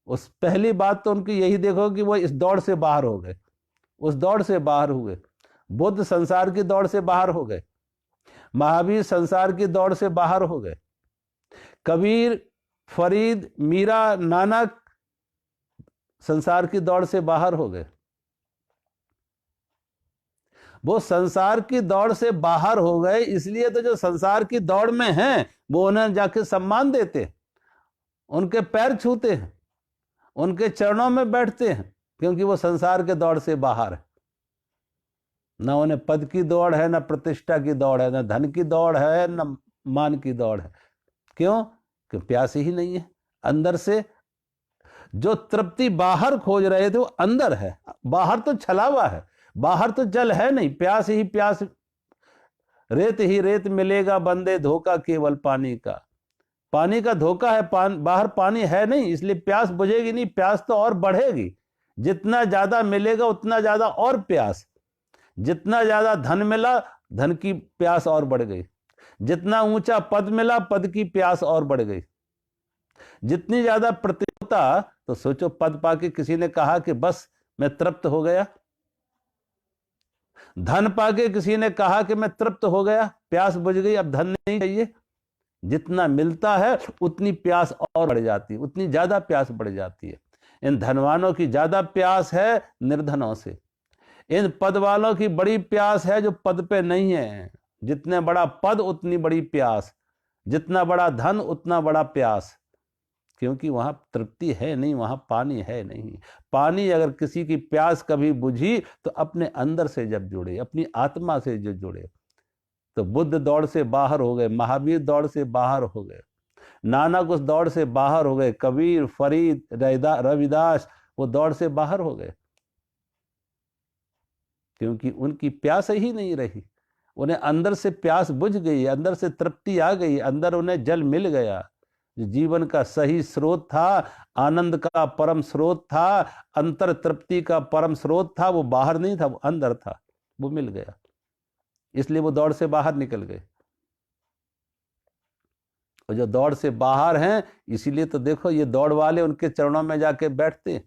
उस पहली बात तो उनकी यही देखो कि वो इस दौड़ से बाहर हो गए, उस दौड़ से बाहर हुए। बुद्ध संसार की दौड़ से बाहर हो गए, महावीर संसार की दौड़ से बाहर हो गए, कबीर, फरीद, मीरा, नानक संसार की दौड़ से बाहर हो गए। वो संसार की दौड़ से बाहर हो गए, इसलिए तो जो संसार की दौड़ में हैं वो उन्हें जाके सम्मान देते, उनके पैर छूते हैं, उनके चरणों में बैठते हैं, क्योंकि वो संसार के दौड़ से बाहर है। ना उन्हें पद की दौड़ है, ना प्रतिष्ठा की दौड़ है, ना धन की दौड़ है, ना मान की दौड़ है। क्यों? कि प्यास ही नहीं है अंदर से। जो तृप्ति बाहर खोज रहे थे वो अंदर है, बाहर तो छलावा है, बाहर तो जल है नहीं, प्यास ही प्यास। रेत ही रेत मिलेगा बंदे, धोखा केवल पानी का। पानी का धोखा है, बाहर पानी है नहीं, इसलिए प्यास बुझेगी नहीं, प्यास तो और बढ़ेगी। जितना ज्यादा मिलेगा उतना ज्यादा और प्यास। जितना ज्यादा धन मिला, धन की प्यास और बढ़ गई। जितना ऊंचा पद मिला, पद की प्यास और बढ़ गई। जितनी ज्यादा प्रतिष्ठा होता तो सोचो, पद पाके किसी ने कहा कि बस मैं तृप्त हो गया, धन पाके किसी ने कहा कि मैं तृप्त हो गया, प्यास बुझ गई, अब धन नहीं चाहिए। जितना मिलता है उतनी प्यास और बढ़ जाती है, उतनी ज्यादा प्यास बढ़ जाती है। इन धनवानों की ज्यादा प्यास है निर्धनों से, इन पद वालों की बड़ी प्यास है जो पद पे नहीं है। जितने बड़ा पद उतनी बड़ी प्यास, जितना बड़ा धन उतना बड़ा प्यास, क्योंकि वहां तृप्ति है नहीं, वहां पानी है नहीं। पानी अगर किसी की प्यास कभी बुझी तो अपने अंदर से जब जुड़े, अपनी आत्मा से जो जुड़े, तो बुद्ध दौड़ से बाहर हो गए, महावीर दौड़ से बाहर हो गए, नानक उस दौड़ से बाहर हो गए, कबीर, फरीद, रविदास वो दौड़ से बाहर हो गए, क्योंकि उनकी प्यास ही नहीं रही। उन्हें अंदर से प्यास बुझ गई, अंदर से तृप्ति आ गई, अंदर उन्हें जल मिल गया। जो जीवन का सही स्रोत था, आनंद का परम स्रोत था, अंतर तृप्ति का परम स्रोत था, वो बाहर नहीं था, वो अंदर था, वो मिल गया, इसलिए वो दौड़ से बाहर निकल गए। और जो दौड़ से बाहर हैं, इसीलिए तो देखो ये दौड़ वाले उनके चरणों में जाके बैठते।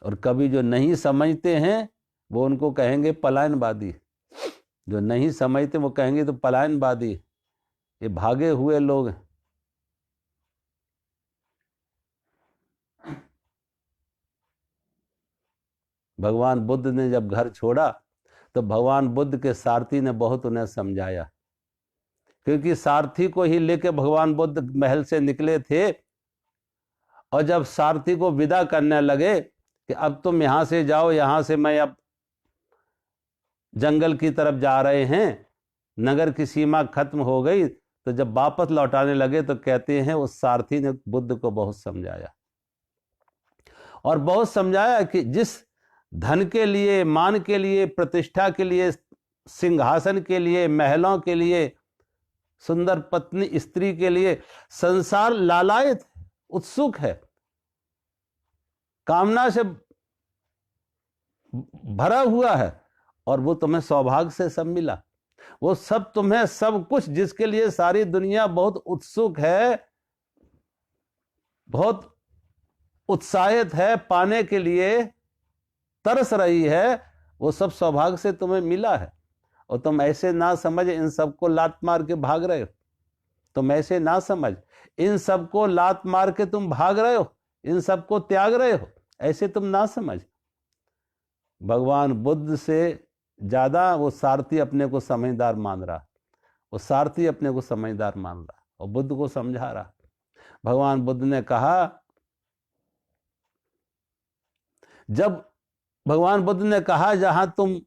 और कभी जो नहीं समझते हैं वो उनको कहेंगे पलायनवादी, जो नहीं समझते वो कहेंगे तो पलायनवादी, ये भागे हुए लोग हैं। भगवान बुद्ध ने जब घर छोड़ा तो भगवान बुद्ध के सारथी ने बहुत उन्हें समझाया, क्योंकि सारथी को ही लेके भगवान बुद्ध महल से निकले थे। और जब सारथी को विदा करने लगे कि अब तुम यहां से जाओ, यहां से मैं अब जंगल की तरफ जा रहे हैं, नगर की सीमा खत्म हो गई, तो जब वापस लौटाने लगे तो कहते हैं उस सारथी ने बुद्ध को बहुत समझाया, और बहुत समझाया कि जिस धन के लिए, मान के लिए, प्रतिष्ठा के लिए, सिंहासन के लिए, महलों के लिए, सुंदर पत्नी स्त्री के लिए संसार लालायित, उत्सुक है, कामना से भरा हुआ है, और वो तुम्हें सौभाग्य से सब मिला। वो सब तुम्हें, सब कुछ जिसके लिए सारी दुनिया बहुत उत्सुक है, बहुत उत्साहित है, पाने के लिए तरस रही है, वो सब सौभाग्य से तुम्हें मिला है। और तुम ऐसे ना समझ इन सबको लात मार के भाग रहे हो, तुम ऐसे ना समझ इन सबको लात मार के तुम भाग रहे हो, इन सबको त्याग रहे हो, ऐसे तुम ना समझ। भगवान बुद्ध से ज्यादा वो सारथी अपने को समझदार मान रहा, वो सारथी अपने को समझदार मान रहा और बुद्ध को समझा रहा। भगवान बुद्ध ने कहा, जब भगवान बुद्ध ने कहा जहां तुम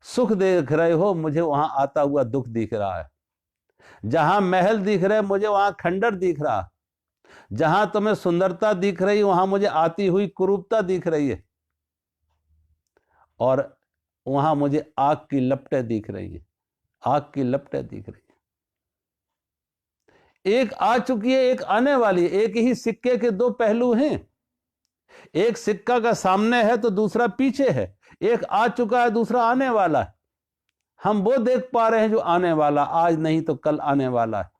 सुख देख रहे हो मुझे वहां आता हुआ दुख दिख रहा है, जहां महल दिख रहे मुझे वहां खंडर दिख रहा, जहां तुम्हें सुंदरता दिख रही वहां मुझे आती हुई कुरूपता दिख रही है, और वहां मुझे आग की लपटें दिख रही है, आग की लपटें दिख रही है। एक आ चुकी है, एक आने वाली है, एक ही सिक्के के दो पहलू हैं। एक सिक्का का सामने है तो दूसरा पीछे है, एक आ चुका है, दूसरा आने वाला है। हम वो देख पा रहे हैं जो आने वाला, आज नहीं तो कल आने वाला है।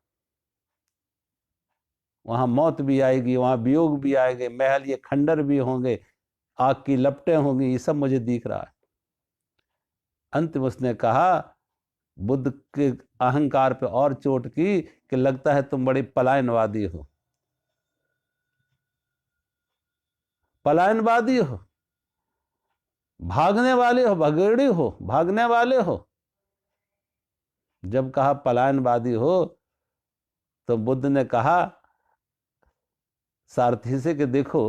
वहां मौत भी आएगी, वहां वियोग भी आएंगे, महल ये खंडर भी होंगे, आग की लपटें होंगी, ये सब मुझे दिख रहा है। अंत में उसने कहा, बुद्ध के अहंकार पे और चोट की कि लगता है तुम बड़े पलायनवादी हो, पलायनवादी हो, भागने वाले हो, भगेड़ी हो, भागने वाले हो। जब कहा पलायनवादी हो तो बुद्ध ने कहा सारथी से कि देखो,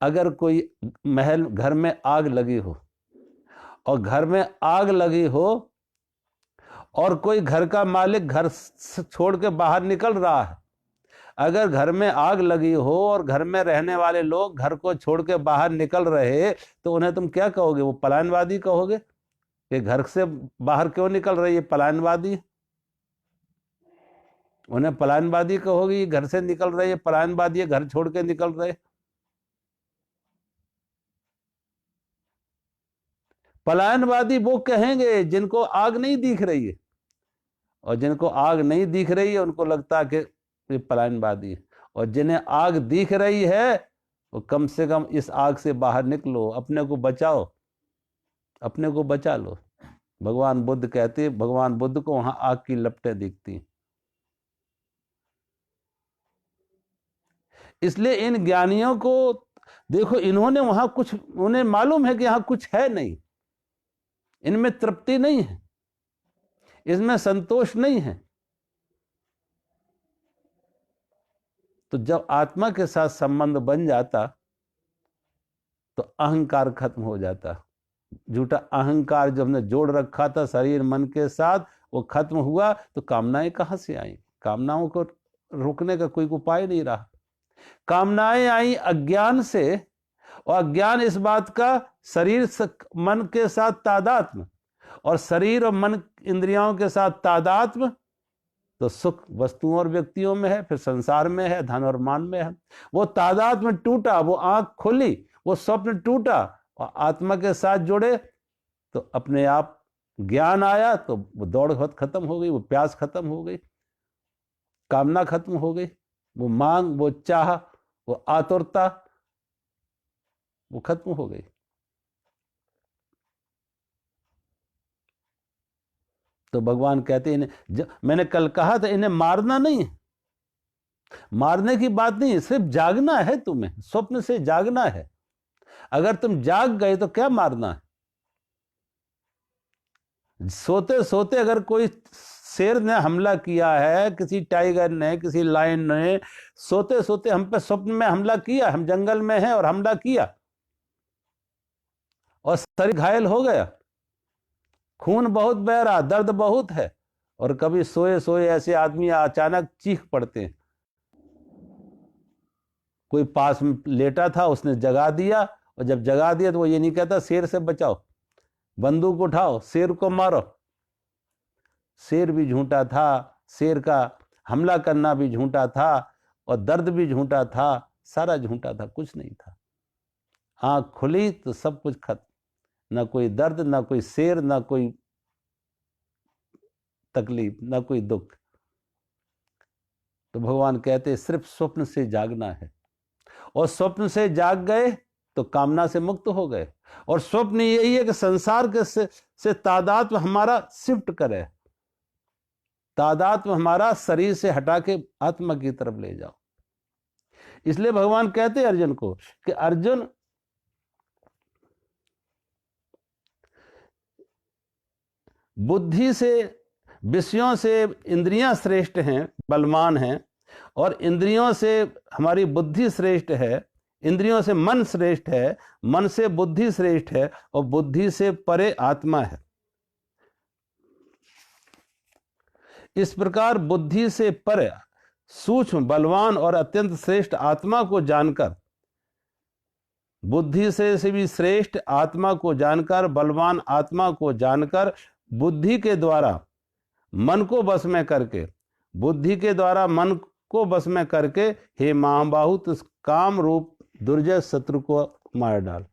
अगर कोई महल, घर में आग लगी हो, और घर में आग लगी हो और कोई घर का मालिक घर छोड़ के बाहर निकल रहा है, अगर घर में आग लगी हो और घर में रहने वाले लोग घर को छोड़ के बाहर निकल रहे, तो उन्हें तुम क्या कहोगे? वो पलायनवादी कहोगे कि घर से बाहर क्यों निकल रही है, पलायनवादी। उन्हें पलायनवादी कहोगे, घर से निकल रही है पलायनवादी है, घर छोड़ के निकल रहे। पलायनवादी वो कहेंगे जिनको आग नहीं दिख रही है, और जिनको आग नहीं दिख रही है उनको लगता है कि ये पलायनवादी है, और जिन्हें आग दिख रही है वो कम से कम इस आग से बाहर निकलो, अपने को बचाओ, अपने को बचा लो। भगवान बुद्ध कहते, भगवान बुद्ध को वहां आग की लपटें दिखती। इसलिए इन ज्ञानियों को देखो, इन्होंने वहां कुछ, उन्हें मालूम है कि यहां कुछ है नहीं, इनमें तृप्ति नहीं है, इसमें संतोष नहीं है। तो जब आत्मा के साथ संबंध बन जाता तो अहंकार खत्म हो जाता। झूठा अहंकार जो हमने जोड़ रखा था शरीर मन के साथ, वो खत्म हुआ तो कामनाएं कहां से आई? कामनाओं को रोकने का कोई उपाय नहीं रहा। कामनाएं आई अज्ञान से, और अज्ञान इस बात का शरीर मन के साथ तादात्म्य, और शरीर और मन इंद्रियों के साथ तादात्म्य, तो सुख वस्तुओं और व्यक्तियों में है, फिर संसार में है, धन और मान में है। वो तादात्म्य टूटा, वो आंख खुली, वो स्वप्न टूटा और आत्मा के साथ जुड़े तो अपने आप ज्ञान आया, तो वो दौड़ खत्म हो गई, वो प्यास खत्म हो गई, कामना खत्म हो गई, वो मांग, वो चाह, वो आतुरता वो खत्म हो गई। तो भगवान कहते हैं इन्हें, मैंने कल कहा था, इन्हें मारना नहीं है, मारने की बात नहीं है, सिर्फ जागना है, तुम्हें स्वप्न से जागना है। अगर तुम जाग गए तो क्या मारना है? सोते सोते अगर कोई शेर ने हमला किया है, किसी टाइगर ने, किसी लायन ने सोते सोते हम पे स्वप्न में हमला किया, हम जंगल में हैं और हमला किया और शरीर घायल हो गया, खून बहुत बह रहा, दर्द बहुत है, और कभी सोए सोए ऐसे आदमी अचानक चीख पड़ते हैं। कोई पास में लेटा था, उसने जगा दिया, और जब जगा दिया तो वो ये नहीं कहता शेर से बचाओ, बंदूक उठाओ, शेर को मारो। शेर भी झूठा था, शेर का हमला करना भी झूठा था, और दर्द भी झूठा था, सारा झूठा था, कुछ नहीं था। आंख खुली तो सब कुछ खत्म, ना कोई दर्द, ना कोई शेर, ना कोई तकलीफ, ना कोई दुख। तो भगवान कहते सिर्फ स्वप्न से जागना है, और स्वप्न से जाग गए तो कामना से मुक्त हो गए। और स्वप्न यही है कि संसार के से तादात्म्य हमारा शिफ्ट करे, तादात्म्य हमारा शरीर से हटा के आत्मा की तरफ ले जाओ। इसलिए भगवान कहते हैं अर्जुन को कि अर्जुन, बुद्धि से, विषयों से इंद्रियां श्रेष्ठ हैं, बलवान हैं, और इंद्रियों से हमारी बुद्धि श्रेष्ठ है, इंद्रियों से मन श्रेष्ठ है, मन से बुद्धि श्रेष्ठ है, और बुद्धि से परे आत्मा है। इस प्रकार बुद्धि से परे सूक्ष्म, बलवान और अत्यंत श्रेष्ठ आत्मा को जानकर, बुद्धि से भी श्रेष्ठ आत्मा को जानकर, बलवान आत्मा को जानकर, बुद्धि के द्वारा मन को बस में करके, बुद्धि के द्वारा मन को बस में करके, हे महाबाहु, इस काम रूप दुर्जय शत्रु को मार डाल।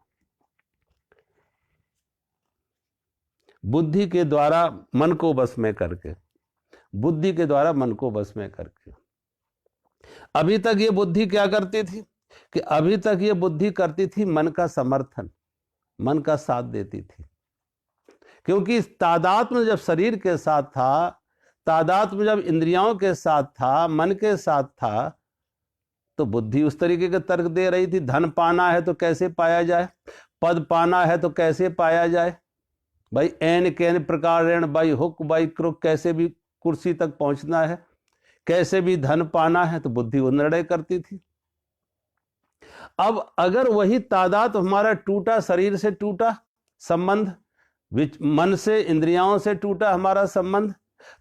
बुद्धि के द्वारा मन को बस में करके, बुद्धि के द्वारा मन को बस में करके। अभी तक ये बुद्धि क्या करती थी कि अभी तक ये बुद्धि करती थी मन का समर्थन, मन का साथ देती थी, क्योंकि तादात्म्य जब शरीर के साथ था, तादात्म्य जब इंद्रियों के साथ था, मन के साथ था, तो बुद्धि उस तरीके के तर्क दे रही थी। धन पाना है तो कैसे पाया जाए, पद पाना है तो कैसे पाया जाए, भाई एन कैन प्रकार बाई हुक बाई क्रुक, कैसे भी कुर्सी तक पहुंचना है, कैसे भी धन पाना है, तो बुद्धि वो निर्णय करती थी। अब अगर वही तादात हमारा टूटा, शरीर से टूटा संबंध, मन से, इंद्रियों से टूटा हमारा संबंध,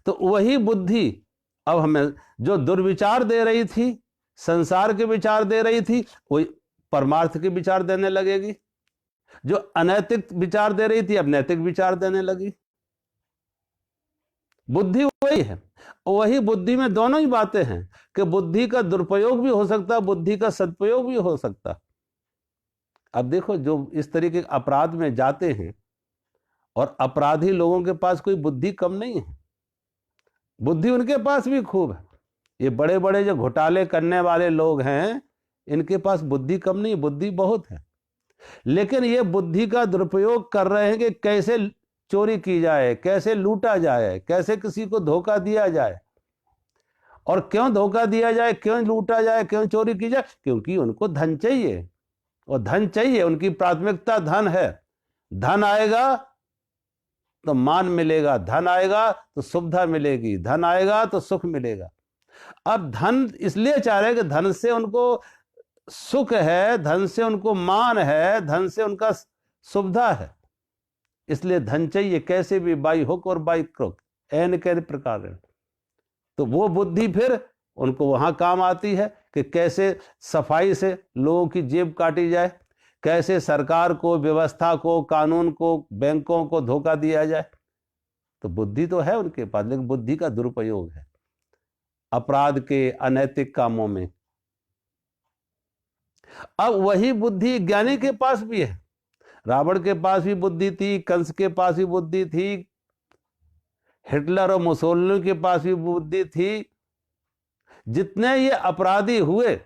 तो वही बुद्धि अब हमें जो दुर्विचार दे रही थी, संसार के विचार दे रही थी, वही परमार्थ के विचार देने लगेगी। जो अनैतिक विचार दे रही थी, अब नैतिक विचार देने लगी। बुद्धि वही है, वही बुद्धि में दोनों ही बातें हैं कि बुद्धि का दुरुपयोग भी हो सकता, बुद्धि का सदुपयोग भी हो सकता। अब देखो, जो इस तरीके के अपराध में जाते हैं, और अपराधी लोगों के पास कोई बुद्धि कम नहीं है, बुद्धि उनके पास भी खूब है। ये बड़े बड़े जो घोटाले करने वाले लोग हैं, इनके पास बुद्धि कम नहीं, बुद्धि बहुत है। लेकिन ये बुद्धि का दुरुपयोग कर रहे हैं कि कैसे चोरी की जाए, कैसे लूटा जाए, कैसे किसी को धोखा दिया जाए। और क्यों धोखा दिया जाए, क्यों लूटा जाए, क्यों चोरी की जाए? क्योंकि उनको धन चाहिए, और धन चाहिए, उनकी प्राथमिकता धन है। धन आएगा तो मान मिलेगा, धन आएगा तो सुविधा मिलेगी, धन आएगा तो सुख मिलेगा। अब धन इसलिए चाह रहे हैं कि धन से उनको सुख है, धन से उनको मान है, धन से उनका सुविधा है, इसलिए धन चाहिए, कैसे भी बाई हुक और बाई क्रुक, एन के प्रकार। तो वो बुद्धि फिर उनको वहां काम आती है कि कैसे सफाई से लोगों की जेब काटी जाए, कैसे सरकार को, व्यवस्था को, कानून को, बैंकों को धोखा दिया जाए। तो बुद्धि तो है उनके पास, लेकिन बुद्धि का दुरुपयोग है अपराध के, अनैतिक कामों में। अब वही बुद्धि ज्ञानी के पास भी है। रावण के पास भी बुद्धि थी, कंस के पास भी बुद्धि थी, हिटलर और मुसोलिनी के पास भी बुद्धि थी। जितने ये अपराधी हुए,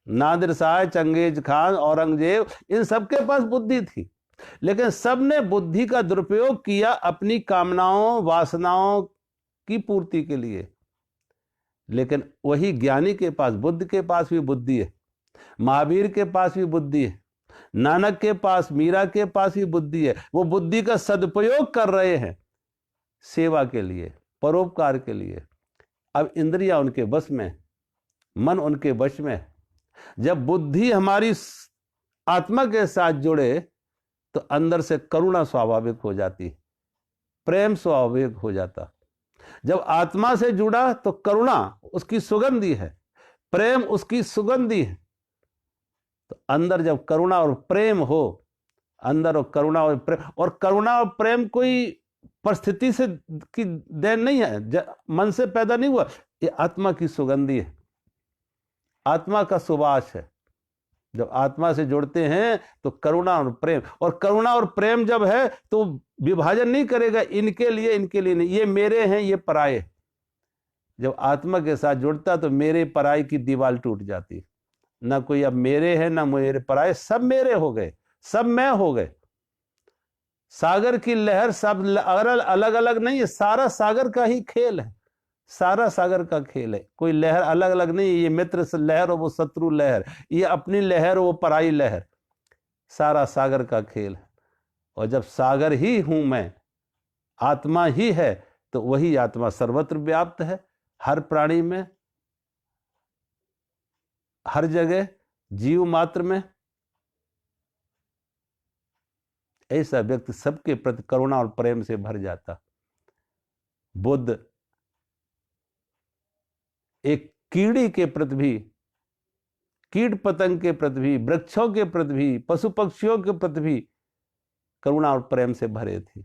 नादिर शाह, चंगेज खान, औरंगजेब, इन सबके पास बुद्धि थी, लेकिन सबने बुद्धि का दुरुपयोग किया अपनी कामनाओं, वासनाओं की पूर्ति के लिए। लेकिन वही ज्ञानी के पास, बुद्ध के पास भी बुद्धि है, महावीर के पास भी बुद्धि है, नानक के पास, मीरा के पास भी बुद्धि है। वो बुद्धि का सदुपयोग कर रहे हैं सेवा के लिए, परोपकार के लिए। अब इंद्रियां उनके वश में, मन उनके वश में। जब बुद्धि हमारी आत्मा के साथ जुड़े तो अंदर से करुणा स्वाभाविक हो जाती, प्रेम स्वाभाविक हो जाता। जब आत्मा से जुड़ा तो करुणा उसकी सुगंधी है, प्रेम उसकी सुगंधी है। तो अंदर जब करुणा और प्रेम हो, अंदर और करुणा और प्रेम, और करुणा और प्रेम कोई परिस्थिति से की देन नहीं है, मन से पैदा नहीं हुआ, ये आत्मा की सुगंधी है, आत्मा का सुवास है। जब आत्मा से जुड़ते हैं तो करुणा और प्रेम, और करुणा और प्रेम जब है तो विभाजन नहीं करेगा, इनके लिए, इनके लिए नहीं, ये मेरे हैं, ये पराये। जब आत्मा के साथ जुड़ता तो मेरे पराये की दीवार टूट जाती, ना कोई अब मेरे हैं ना मेरे पराये, सब मेरे हो गए, सब मैं हो गए। सागर की लहर सब अलग अलग नहीं है, सारा सागर का ही खेल है, सारा सागर का खेल है। कोई लहर अलग अलग नहीं, ये मित्र लहर और वो शत्रु लहर, ये अपनी लहर और वो पराई लहर, सारा सागर का खेल है। और जब सागर ही हूं मैं, आत्मा ही है, तो वही आत्मा सर्वत्र व्याप्त है, हर प्राणी में, हर जगह, जीव मात्र में। ऐसा व्यक्ति सबके प्रति करुणा और प्रेम से भर जाता। बुद्ध एक कीड़ी के प्रति भी, कीट पतंग के प्रति भी, वृक्षों के प्रति भी, पशु पक्षियों के प्रति भी करुणा और प्रेम से भरे थे।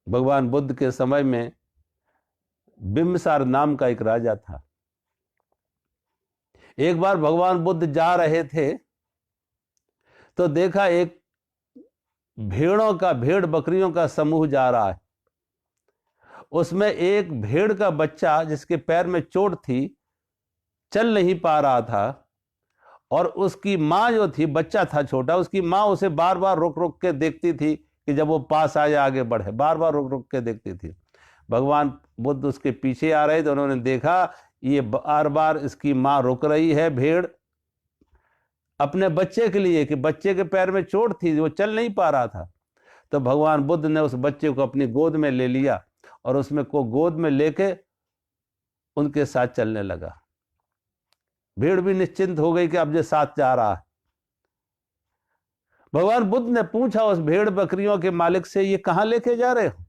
भगवान बुद्ध के समय में बिम्बसार नाम का एक राजा था। एक बार भगवान बुद्ध जा रहे थे तो देखा एक भेड़ बकरियों का समूह जा रहा है। उसमें एक भेड़ का बच्चा जिसके पैर में चोट थी, चल नहीं पा रहा था, और उसकी माँ जो थी, बच्चा था छोटा, उसकी माँ उसे बार बार रुक रुक के देखती थी कि जब वो पास आए आगे बढ़े, बार बार रुक रुक के देखती थी। भगवान बुद्ध उसके पीछे आ रहे थे, उन्होंने देखा ये बार बार इसकी माँ रुक रही है, भेड़, अपने बच्चे के लिए, कि बच्चे के पैर में चोट थी, वो चल नहीं पा रहा था। तो भगवान बुद्ध ने उस बच्चे को अपनी गोद में ले लिया और उसमें को गोद में लेके उनके साथ चलने लगा। भेड़ भी निश्चिंत हो गई कि अब ये साथ जा रहा है। भगवान बुद्ध ने पूछा उस भेड़ बकरियों के मालिक से, ये कहां लेके जा रहे हो?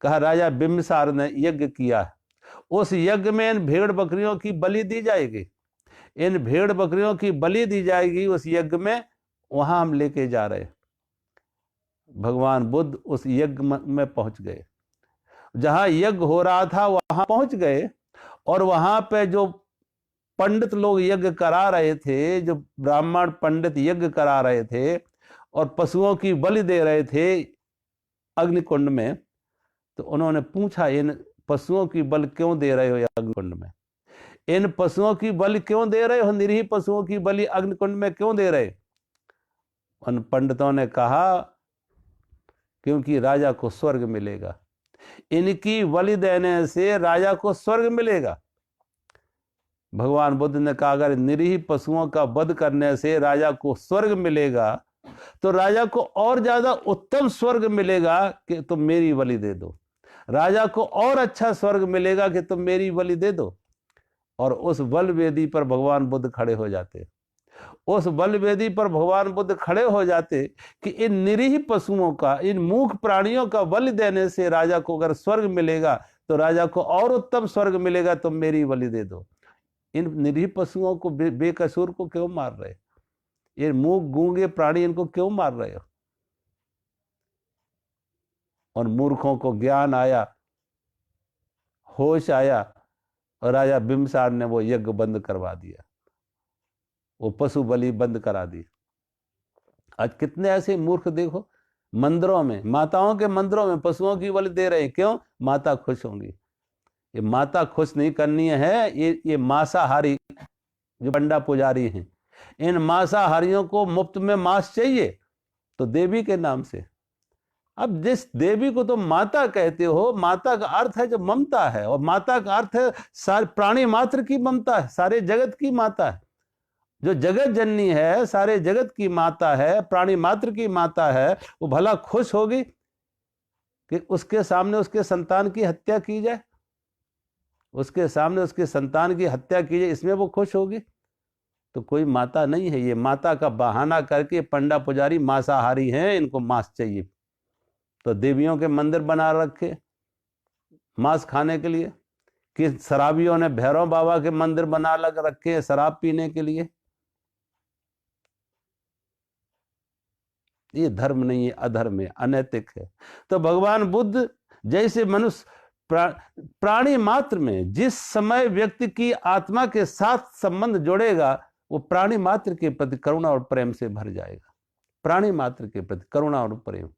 कहा, राजा बिम्बसार ने यज्ञ किया है, उस यज्ञ में इन भेड़ बकरियों की बलि दी जाएगी, इन भेड़ बकरियों की बलि दी जाएगी उस यज्ञ में, वहां हम लेके जा रहे। भगवान बुद्ध उस यज्ञ में पहुंच गए, जहां यज्ञ हो रहा था वहां पहुंच गए, और वहां पे जो पंडित लोग यज्ञ करा रहे थे, जो ब्राह्मण पंडित यज्ञ करा रहे थे और पशुओं की बलि दे रहे थे अग्निकुंड में, तो उन्होंने पूछा, इन पशुओं की बलि क्यों दे रहे हो अग्निकुंड में? इन पशुओं की बलि क्यों दे रहे हो? निरीह पशुओं की बलि अग्निकुंड में क्यों दे रहे? उन पंडितों ने कहा, क्योंकि राजा को स्वर्ग मिलेगा। इनकी बलि देने से राजा को स्वर्ग मिलेगा। भगवान बुद्ध ने कहा, अगर निरीह पशुओं का वध करने से राजा को स्वर्ग मिलेगा, तो राजा को और ज्यादा उत्तम स्वर्ग मिलेगा कि तुम मेरी बलि दे दो। राजा को और अच्छा स्वर्ग मिलेगा कि तुम मेरी बलि दे दो। और उस बल वेदी पर भगवान बुद्ध खड़े हो जाते। उस बल वेदी पर भगवान बुद्ध खड़े हो जाते कि इन निरीह पशुओं का, इन मूक प्राणियों का बलि देने से राजा को अगर स्वर्ग मिलेगा, तो राजा को और उत्तम स्वर्ग मिलेगा, तुम मेरी बलि दे दो। इन निरीह पशुओं को, बेकसूर को क्यों मार रहे? ये मूक गूंगे प्राणी, इनको क्यों मार रहे हो? और मूर्खों को ज्ञान आया, होश आया, और राजा बिम्बसार ने वो यज्ञ बंद करवा दिया, वो पशु बलि बंद करा दी। आज कितने ऐसे मूर्ख देखो, मंदिरों में, माताओं के मंदिरों में पशुओं की बलि दे रहे हैं। क्यों? माता खुश होंगी। ये माता खुश नहीं करनी है। ये मांसाहारी जो पंडा पुजारी हैं, इन मांसाहारियों को मुफ्त में मांस चाहिए, तो देवी के नाम से। अब जिस देवी को तुम माता कहते हो, माता का अर्थ है जो ममता है, और माता का अर्थ है सारे प्राणी मात्र की ममता है, सारे जगत की माता है। जो जगत जननी है, सारे जगत की माता है, प्राणी मात्र की माता है, वो भला खुश होगी कि उसके सामने उसके संतान की हत्या की जाए? उसके सामने उसके संतान की हत्या की जाए, इसमें वो खुश होगी? तो कोई माता नहीं है। ये माता का बहाना करके पंडा पुजारी मांसाहारी हैं, इनको मांस चाहिए, तो देवियों के मंदिर बना रखे मांस खाने के लिए। कि शराबियों ने भैरव बाबा के मंदिर बना लग रखे हैं शराब पीने के लिए। ये धर्म नहीं है, अधर्म है, अनैतिक है। तो भगवान बुद्ध जैसे मनुष्य प्राणी मात्र में जिस समय व्यक्ति की आत्मा के साथ संबंध जोड़ेगा, वो प्राणी मात्र के प्रति करुणा और प्रेम से भर जाएगा। प्राणी मात्र के प्रति करुणा और प्रेम।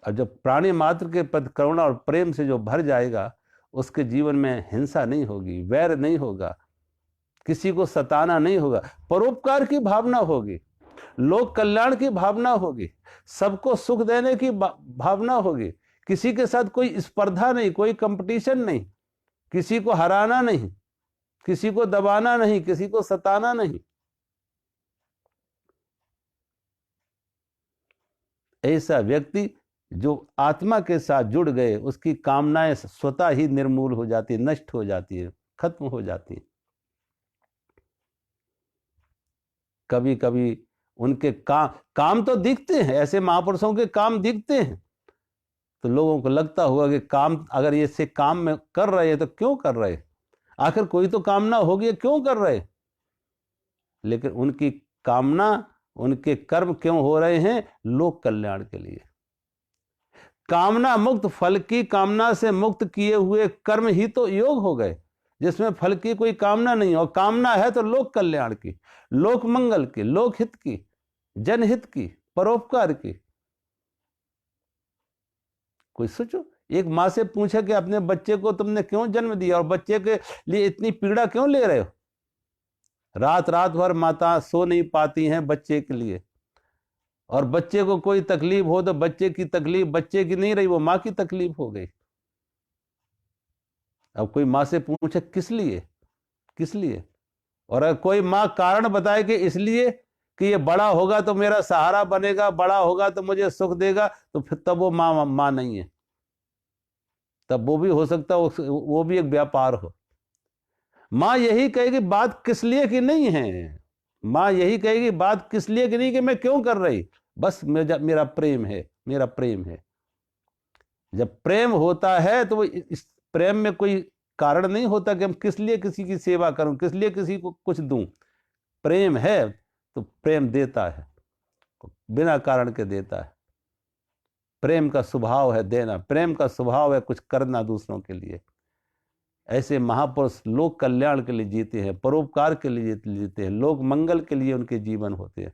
और जब प्राणी मात्र के प्रति करुणा और प्रेम से जो भर जाएगा, उसके जीवन में हिंसा नहीं होगी, वैर नहीं होगा, किसी को सताना नहीं होगा, परोपकार की भावना होगी, लोक कल्याण की भावना होगी, सबको सुख देने की भावना होगी। किसी के साथ कोई स्पर्धा नहीं, कोई कंपटीशन नहीं, किसी को हराना नहीं, किसी को दबाना नहीं, किसी को सताना नहीं। ऐसा व्यक्ति जो आत्मा के साथ जुड़ गए, उसकी कामनाएं स्वतः ही निर्मूल हो जाती, नष्ट हो जाती है, खत्म हो जाती है। कभी कभी उनके काम तो दिखते हैं, ऐसे महापुरुषों के काम दिखते हैं, तो लोगों को लगता होगा कि काम अगर ये से काम में कर रहे हैं तो क्यों कर रहे, आखिर कोई तो कामना होगी, क्यों कर रहे? लेकिन उनकी कामना, उनके कर्म क्यों हो रहे हैं? लोक कल्याण के लिए। कामना मुक्त, फल की कामना से मुक्त किए हुए कर्म ही तो योग हो गए, जिसमें फल की कोई कामना नहीं। और कामना है तो लोक कल्याण की, लोक मंगल की, लोक हित की, जनहित की, परोपकार की। कोई सोचो, एक माँ से पूछे कि अपने बच्चे को तुमने क्यों जन्म दिया और बच्चे के लिए इतनी पीड़ा क्यों ले रहे हो? रात रात भर माता सो नहीं पाती हैं बच्चे के लिए, और बच्चे को कोई तकलीफ हो तो बच्चे की तकलीफ बच्चे की नहीं रही, वो माँ की तकलीफ हो गई। अब कोई माँ से पूछे किस लिए, किस लिए? और अगर कोई माँ कारण बताए कि इसलिए कि ये बड़ा होगा तो मेरा सहारा बनेगा, बड़ा होगा तो मुझे सुख देगा, तो फिर तब वो माँ नहीं है। तब वो भी हो सकता है वो भी एक व्यापार हो। माँ यही कहेगी बात किस लिए की नहीं है, माँ यही कहेगी बात किस लिए की नहीं, कि मैं क्यों कर रही, बस मेरा प्रेम है, मेरा प्रेम है। जब प्रेम होता है तो वो इस प्रेम में कोई कारण नहीं होता कि हम किस लिए किसी की सेवा करूं, किस लिए किसी को कुछ दूं। प्रेम है तो प्रेम देता है, बिना कारण के देता है। प्रेम का स्वभाव है देना, प्रेम का स्वभाव है कुछ करना दूसरों के लिए। ऐसे महापुरुष लोक कल्याण के लिए जीते हैं, परोपकार के लिए जीते हैं, लोक मंगल के लिए उनके जीवन होते हैं।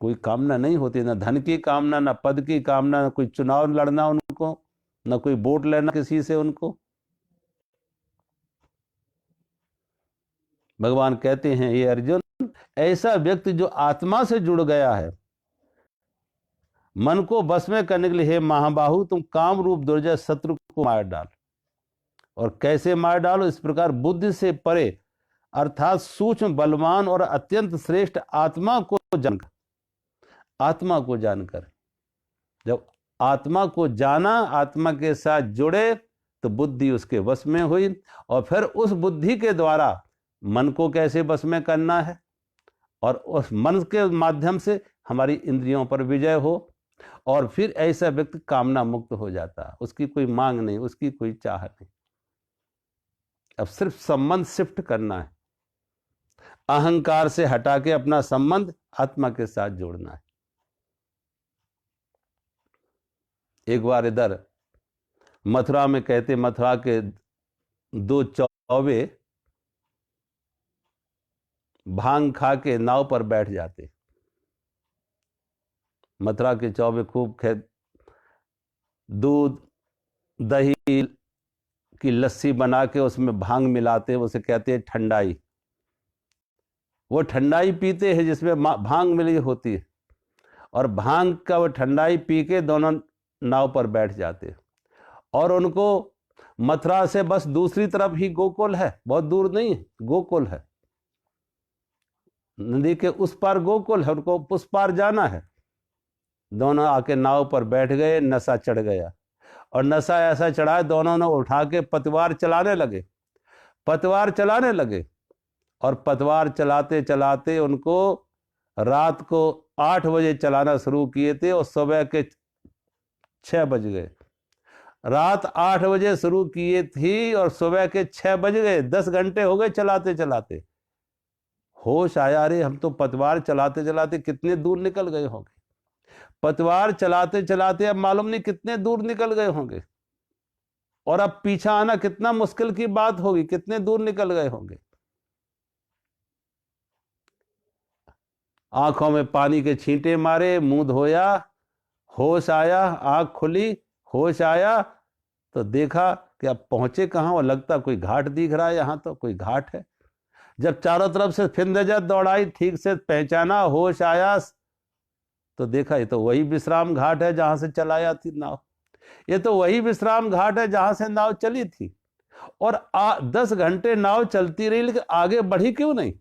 कोई कामना नहीं होती, ना धन की कामना, ना पद की कामना, ना कोई चुनाव लड़ना उनको, ना कोई वोट लेना किसी से उनको। भगवान कहते हैं, ये अर्जुन, ऐसा व्यक्ति जो आत्मा से जुड़ गया है, मन को बस में करने के लिए, हे महाबाहु, तुम काम रूप दुर्जय शत्रु को मार डाल। और कैसे मार डालो? इस प्रकार बुद्धि से परे अर्थात सूक्ष्म, बलवान और अत्यंत श्रेष्ठ आत्मा को जानकर, आत्मा को जानकर, जब आत्मा को जाना, आत्मा के साथ जुड़े, तो बुद्धि उसके वश में हुई। और फिर उस बुद्धि के द्वारा मन को कैसे वश में करना है, और उस मन के माध्यम से हमारी इंद्रियों पर विजय हो, और फिर ऐसा व्यक्ति कामना मुक्त हो जाता है। उसकी कोई मांग नहीं, उसकी कोई चाह नहीं। अब सिर्फ संबंध शिफ्ट करना है, अहंकार से हटा के अपना संबंध आत्मा के साथ जोड़ना है। एक बार इधर मथुरा में कहते, मथुरा के 2 चौबे भांग खा के नाव पर बैठ जाते। मथुरा के चौबे खूब दूध दही की लस्सी बना के उसमें भांग मिलाते, उसे कहते हैं ठंडाई। वो ठंडाई पीते हैं जिसमें भांग मिली होती है, और भांग का वो ठंडाई पी के दोनों नाव पर बैठ जाते। और उनको मथुरा से बस दूसरी तरफ ही गोकुल है, बहुत दूर नहीं है, गोकुल है, नदी के उस पार गोकुल है, उनको उस पार जाना है। दोनों आके नाव पर बैठ गए, नशा चढ़ गया, और नशा ऐसा चढ़ा, दोनों ने उठा के पतवार चलाने लगे, पतवार चलाने लगे। और पतवार चलाते चलाते उनको रात को 8 बजे चलाना शुरू किए थे, और सुबह के 6 बज गए। रात 8 बजे शुरू किए थी और सुबह के 6 बज गए, 10 घंटे हो गए चलाते चलाते। होश आया, अरे हम तो पतवार चलाते चलाते कितने दूर निकल गए होंगे, पतवार चलाते चलाते अब मालूम नहीं कितने दूर निकल गए होंगे, और अब पीछा आना कितना मुश्किल की बात होगी, कितने दूर निकल गए होंगे। आंखों में पानी के छींटे मारे, मुंह धोया, होश आया, आंख खुली, होश आया, तो देखा कि अब पहुंचे कहां, और लगता कोई घाट दिख रहा है, यहां तो कोई घाट है। जब चारों तरफ से फिर नजर दौड़ाई, ठीक से पहचाना, होश आया, तो देखा ये तो वही विश्राम घाट है जहां से चलाया थी नाव, ये तो वही विश्राम घाट है जहां से नाव चली थी। और 10 घंटे नाव चलती रही, लेकिन आगे बढ़ी क्यों नहीं?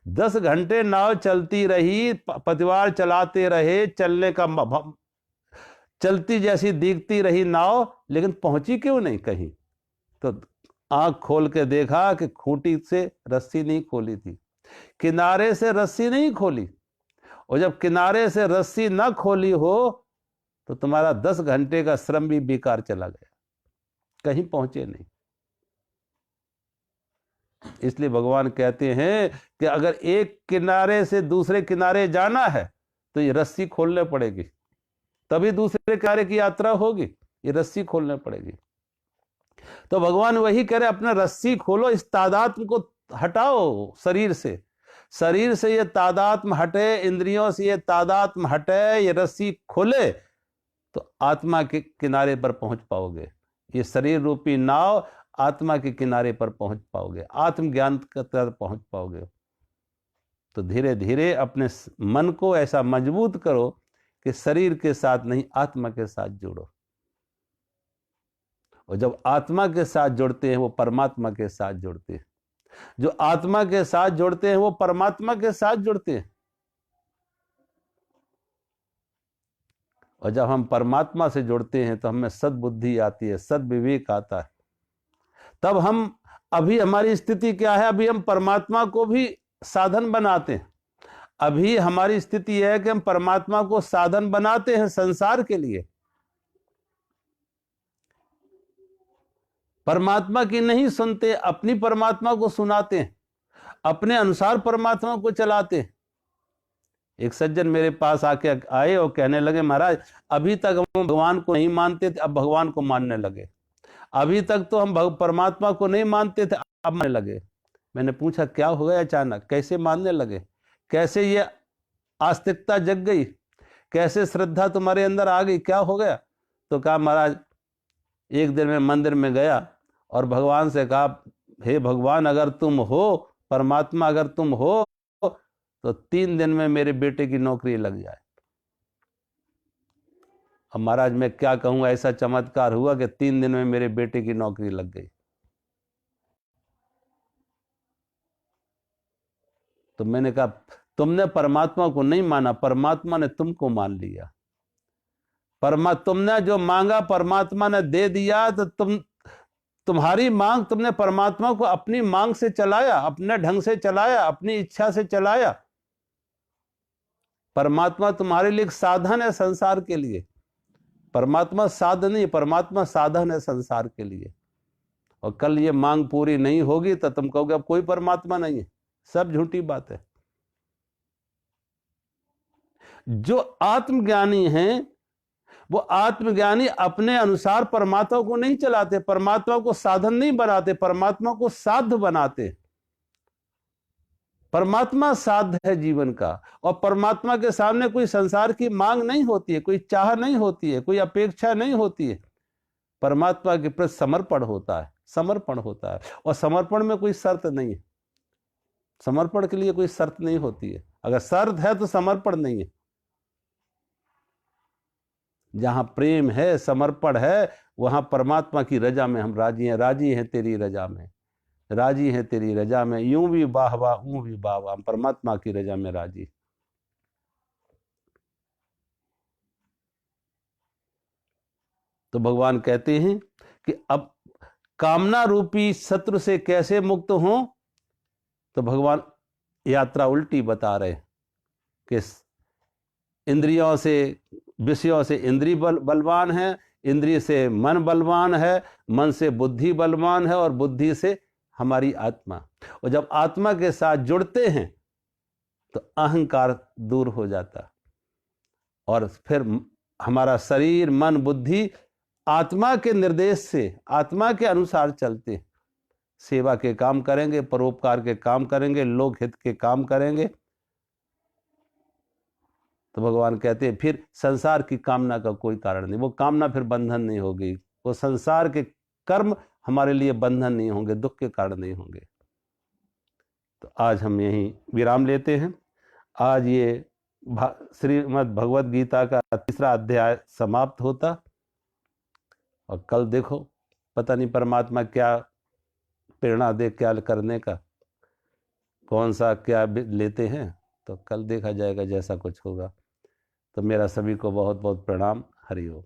10 घंटे नाव चलती रही, पतवार चलाते रहे, चलती जैसी दिखती रही नाव, लेकिन पहुंची क्यों नहीं कहीं? तो आंख खोल के देखा कि खूंटी से रस्सी नहीं खोली थी, किनारे से रस्सी नहीं खोली। और जब किनारे से रस्सी ना खोली हो तो तुम्हारा 10 घंटे का श्रम भी बेकार चला गया, कहीं पहुंचे नहीं। इसलिए भगवान कहते हैं कि अगर एक किनारे से दूसरे किनारे जाना है तो ये रस्सी खोलने पड़ेगी, तभी दूसरे किनारे की यात्रा होगी, ये रस्सी खोलने पड़ेगी। तो भगवान वही कह रहे, अपना रस्सी खोलो, इस तादात्म को हटाओ शरीर से, शरीर से ये तादात्म हटे, इंद्रियों से ये तादात्म हटे, ये रस्सी खोले तो आत्मा के किनारे पर पहुंच पाओगे। ये शरीर रूपी नाव आत्मा के किनारे पर पहुंच पाओगे, आत्मज्ञान तक पहुंच पाओगे। तो धीरे धीरे अपने मन को ऐसा मजबूत करो कि शरीर के साथ नहीं, आत्मा के साथ जोड़ो। और जब आत्मा के साथ जुड़ते हैं वो परमात्मा के साथ जुड़ते हैं, जो आत्मा के साथ जुड़ते हैं वो परमात्मा के साथ जुड़ते हैं। और जब हम परमात्मा से जुड़ते हैं तो हमें सद्बुद्धि आती है, सद्विवेक आता है। तब हम, अभी हमारी स्थिति क्या है, अभी हम परमात्मा को भी साधन बनाते हैं। अभी हमारी स्थिति है कि हम परमात्मा को साधन बनाते हैं संसार के लिए, परमात्मा की नहीं सुनते, अपनी परमात्मा को सुनाते हैं, अपने अनुसार परमात्मा को चलाते हैं। एक सज्जन मेरे पास आके आए और कहने लगे, महाराज अभी तक हम भगवान को नहीं मानते थे, अब भगवान को मानने लगे। अभी तक तो हम परमात्मा को नहीं मानते थे, अब मानने लगे। मैंने पूछा क्या हो गया अचानक, कैसे मानने लगे, कैसे ये आस्तिकता जग गई, कैसे श्रद्धा तुम्हारे अंदर आ गई, क्या हो गया? तो कहा महाराज, एक दिन मैं मंदिर में गया और भगवान से कहा, हे भगवान, अगर तुम हो, परमात्मा अगर तुम हो, तो 3 दिन में मेरे बेटे की नौकरी लग जाए। अब महाराज मैं क्या कहूँ, ऐसा चमत्कार हुआ कि 3 दिन में मेरे बेटे की नौकरी लग गई। तो मैंने कहा तुमने परमात्मा को नहीं माना, परमात्मा ने तुमको मान लिया। तुमने जो मांगा परमात्मा ने दे दिया, तो तुम्हारी मांग, तुमने परमात्मा को अपनी मांग से चलाया, अपने ढंग से चलाया, अपनी इच्छा से चलाया। परमात्मा तुम्हारे लिए एक साधन है संसार के लिए। परमात्मा साधन नहीं, परमात्मा साधन है संसार के लिए। और कल ये मांग पूरी नहीं होगी तो तुम कहोगे अब कोई परमात्मा नहीं है। सब झूठी बात है। जो आत्मज्ञानी हैं, वो आत्मज्ञानी अपने अनुसार परमात्मा को नहीं चलाते, परमात्मा को साधन नहीं बनाते, परमात्मा को साध्य बनाते। परमात्मा साध्य है जीवन का, और परमात्मा के सामने कोई संसार की मांग नहीं होती है, कोई चाह नहीं होती है, कोई अपेक्षा नहीं होती है। परमात्मा के प्रति समर्पण होता है, समर्पण होता है। और समर्पण में कोई शर्त नहीं है, समर्पण के लिए कोई शर्त नहीं होती है। अगर शर्त है तो समर्पण नहीं है। जहां प्रेम है, समर्पण है, वहां परमात्मा की रजा में हम राजी हैं। राजी हैं तेरी रजा में, राजी हैं तेरी रजा में, यूं भी वाह वाह ऊं भी वाह वाह, हम परमात्मा की रजा में राजी। तो भगवान कहते हैं कि अब कामना रूपी शत्रु से कैसे मुक्त हो। तो भगवान यात्रा उल्टी बता रहे कि इंद्रियों से, विषयों से इंद्रिय बलवान है, इंद्रिय से मन बलवान है, मन से बुद्धि बलवान है, और बुद्धि से हमारी आत्मा। और जब आत्मा के साथ जुड़ते हैं तो अहंकार दूर हो जाता, और फिर हमारा शरीर, मन, बुद्धि आत्मा के निर्देश से, आत्मा के अनुसार चलते, सेवा के काम करेंगे, परोपकार के काम करेंगे, लोक हित के काम करेंगे। तो भगवान कहते हैं फिर संसार की कामना का कोई कारण नहीं। वो कामना फिर बंधन नहीं होगी, वो संसार के कर्म हमारे लिए बंधन नहीं होंगे, दुख के कारण नहीं होंगे। तो आज हम यहीं विराम लेते हैं। आज ये श्रीमद् भगवद गीता का 3रा अध्याय समाप्त होता, और कल देखो पता नहीं परमात्मा क्या प्रेरणा दे, क्या करने का, कौन सा क्या लेते हैं, तो कल देखा जाएगा जैसा कुछ होगा। तो मेरा सभी को बहुत बहुत प्रणाम। हरि ओम।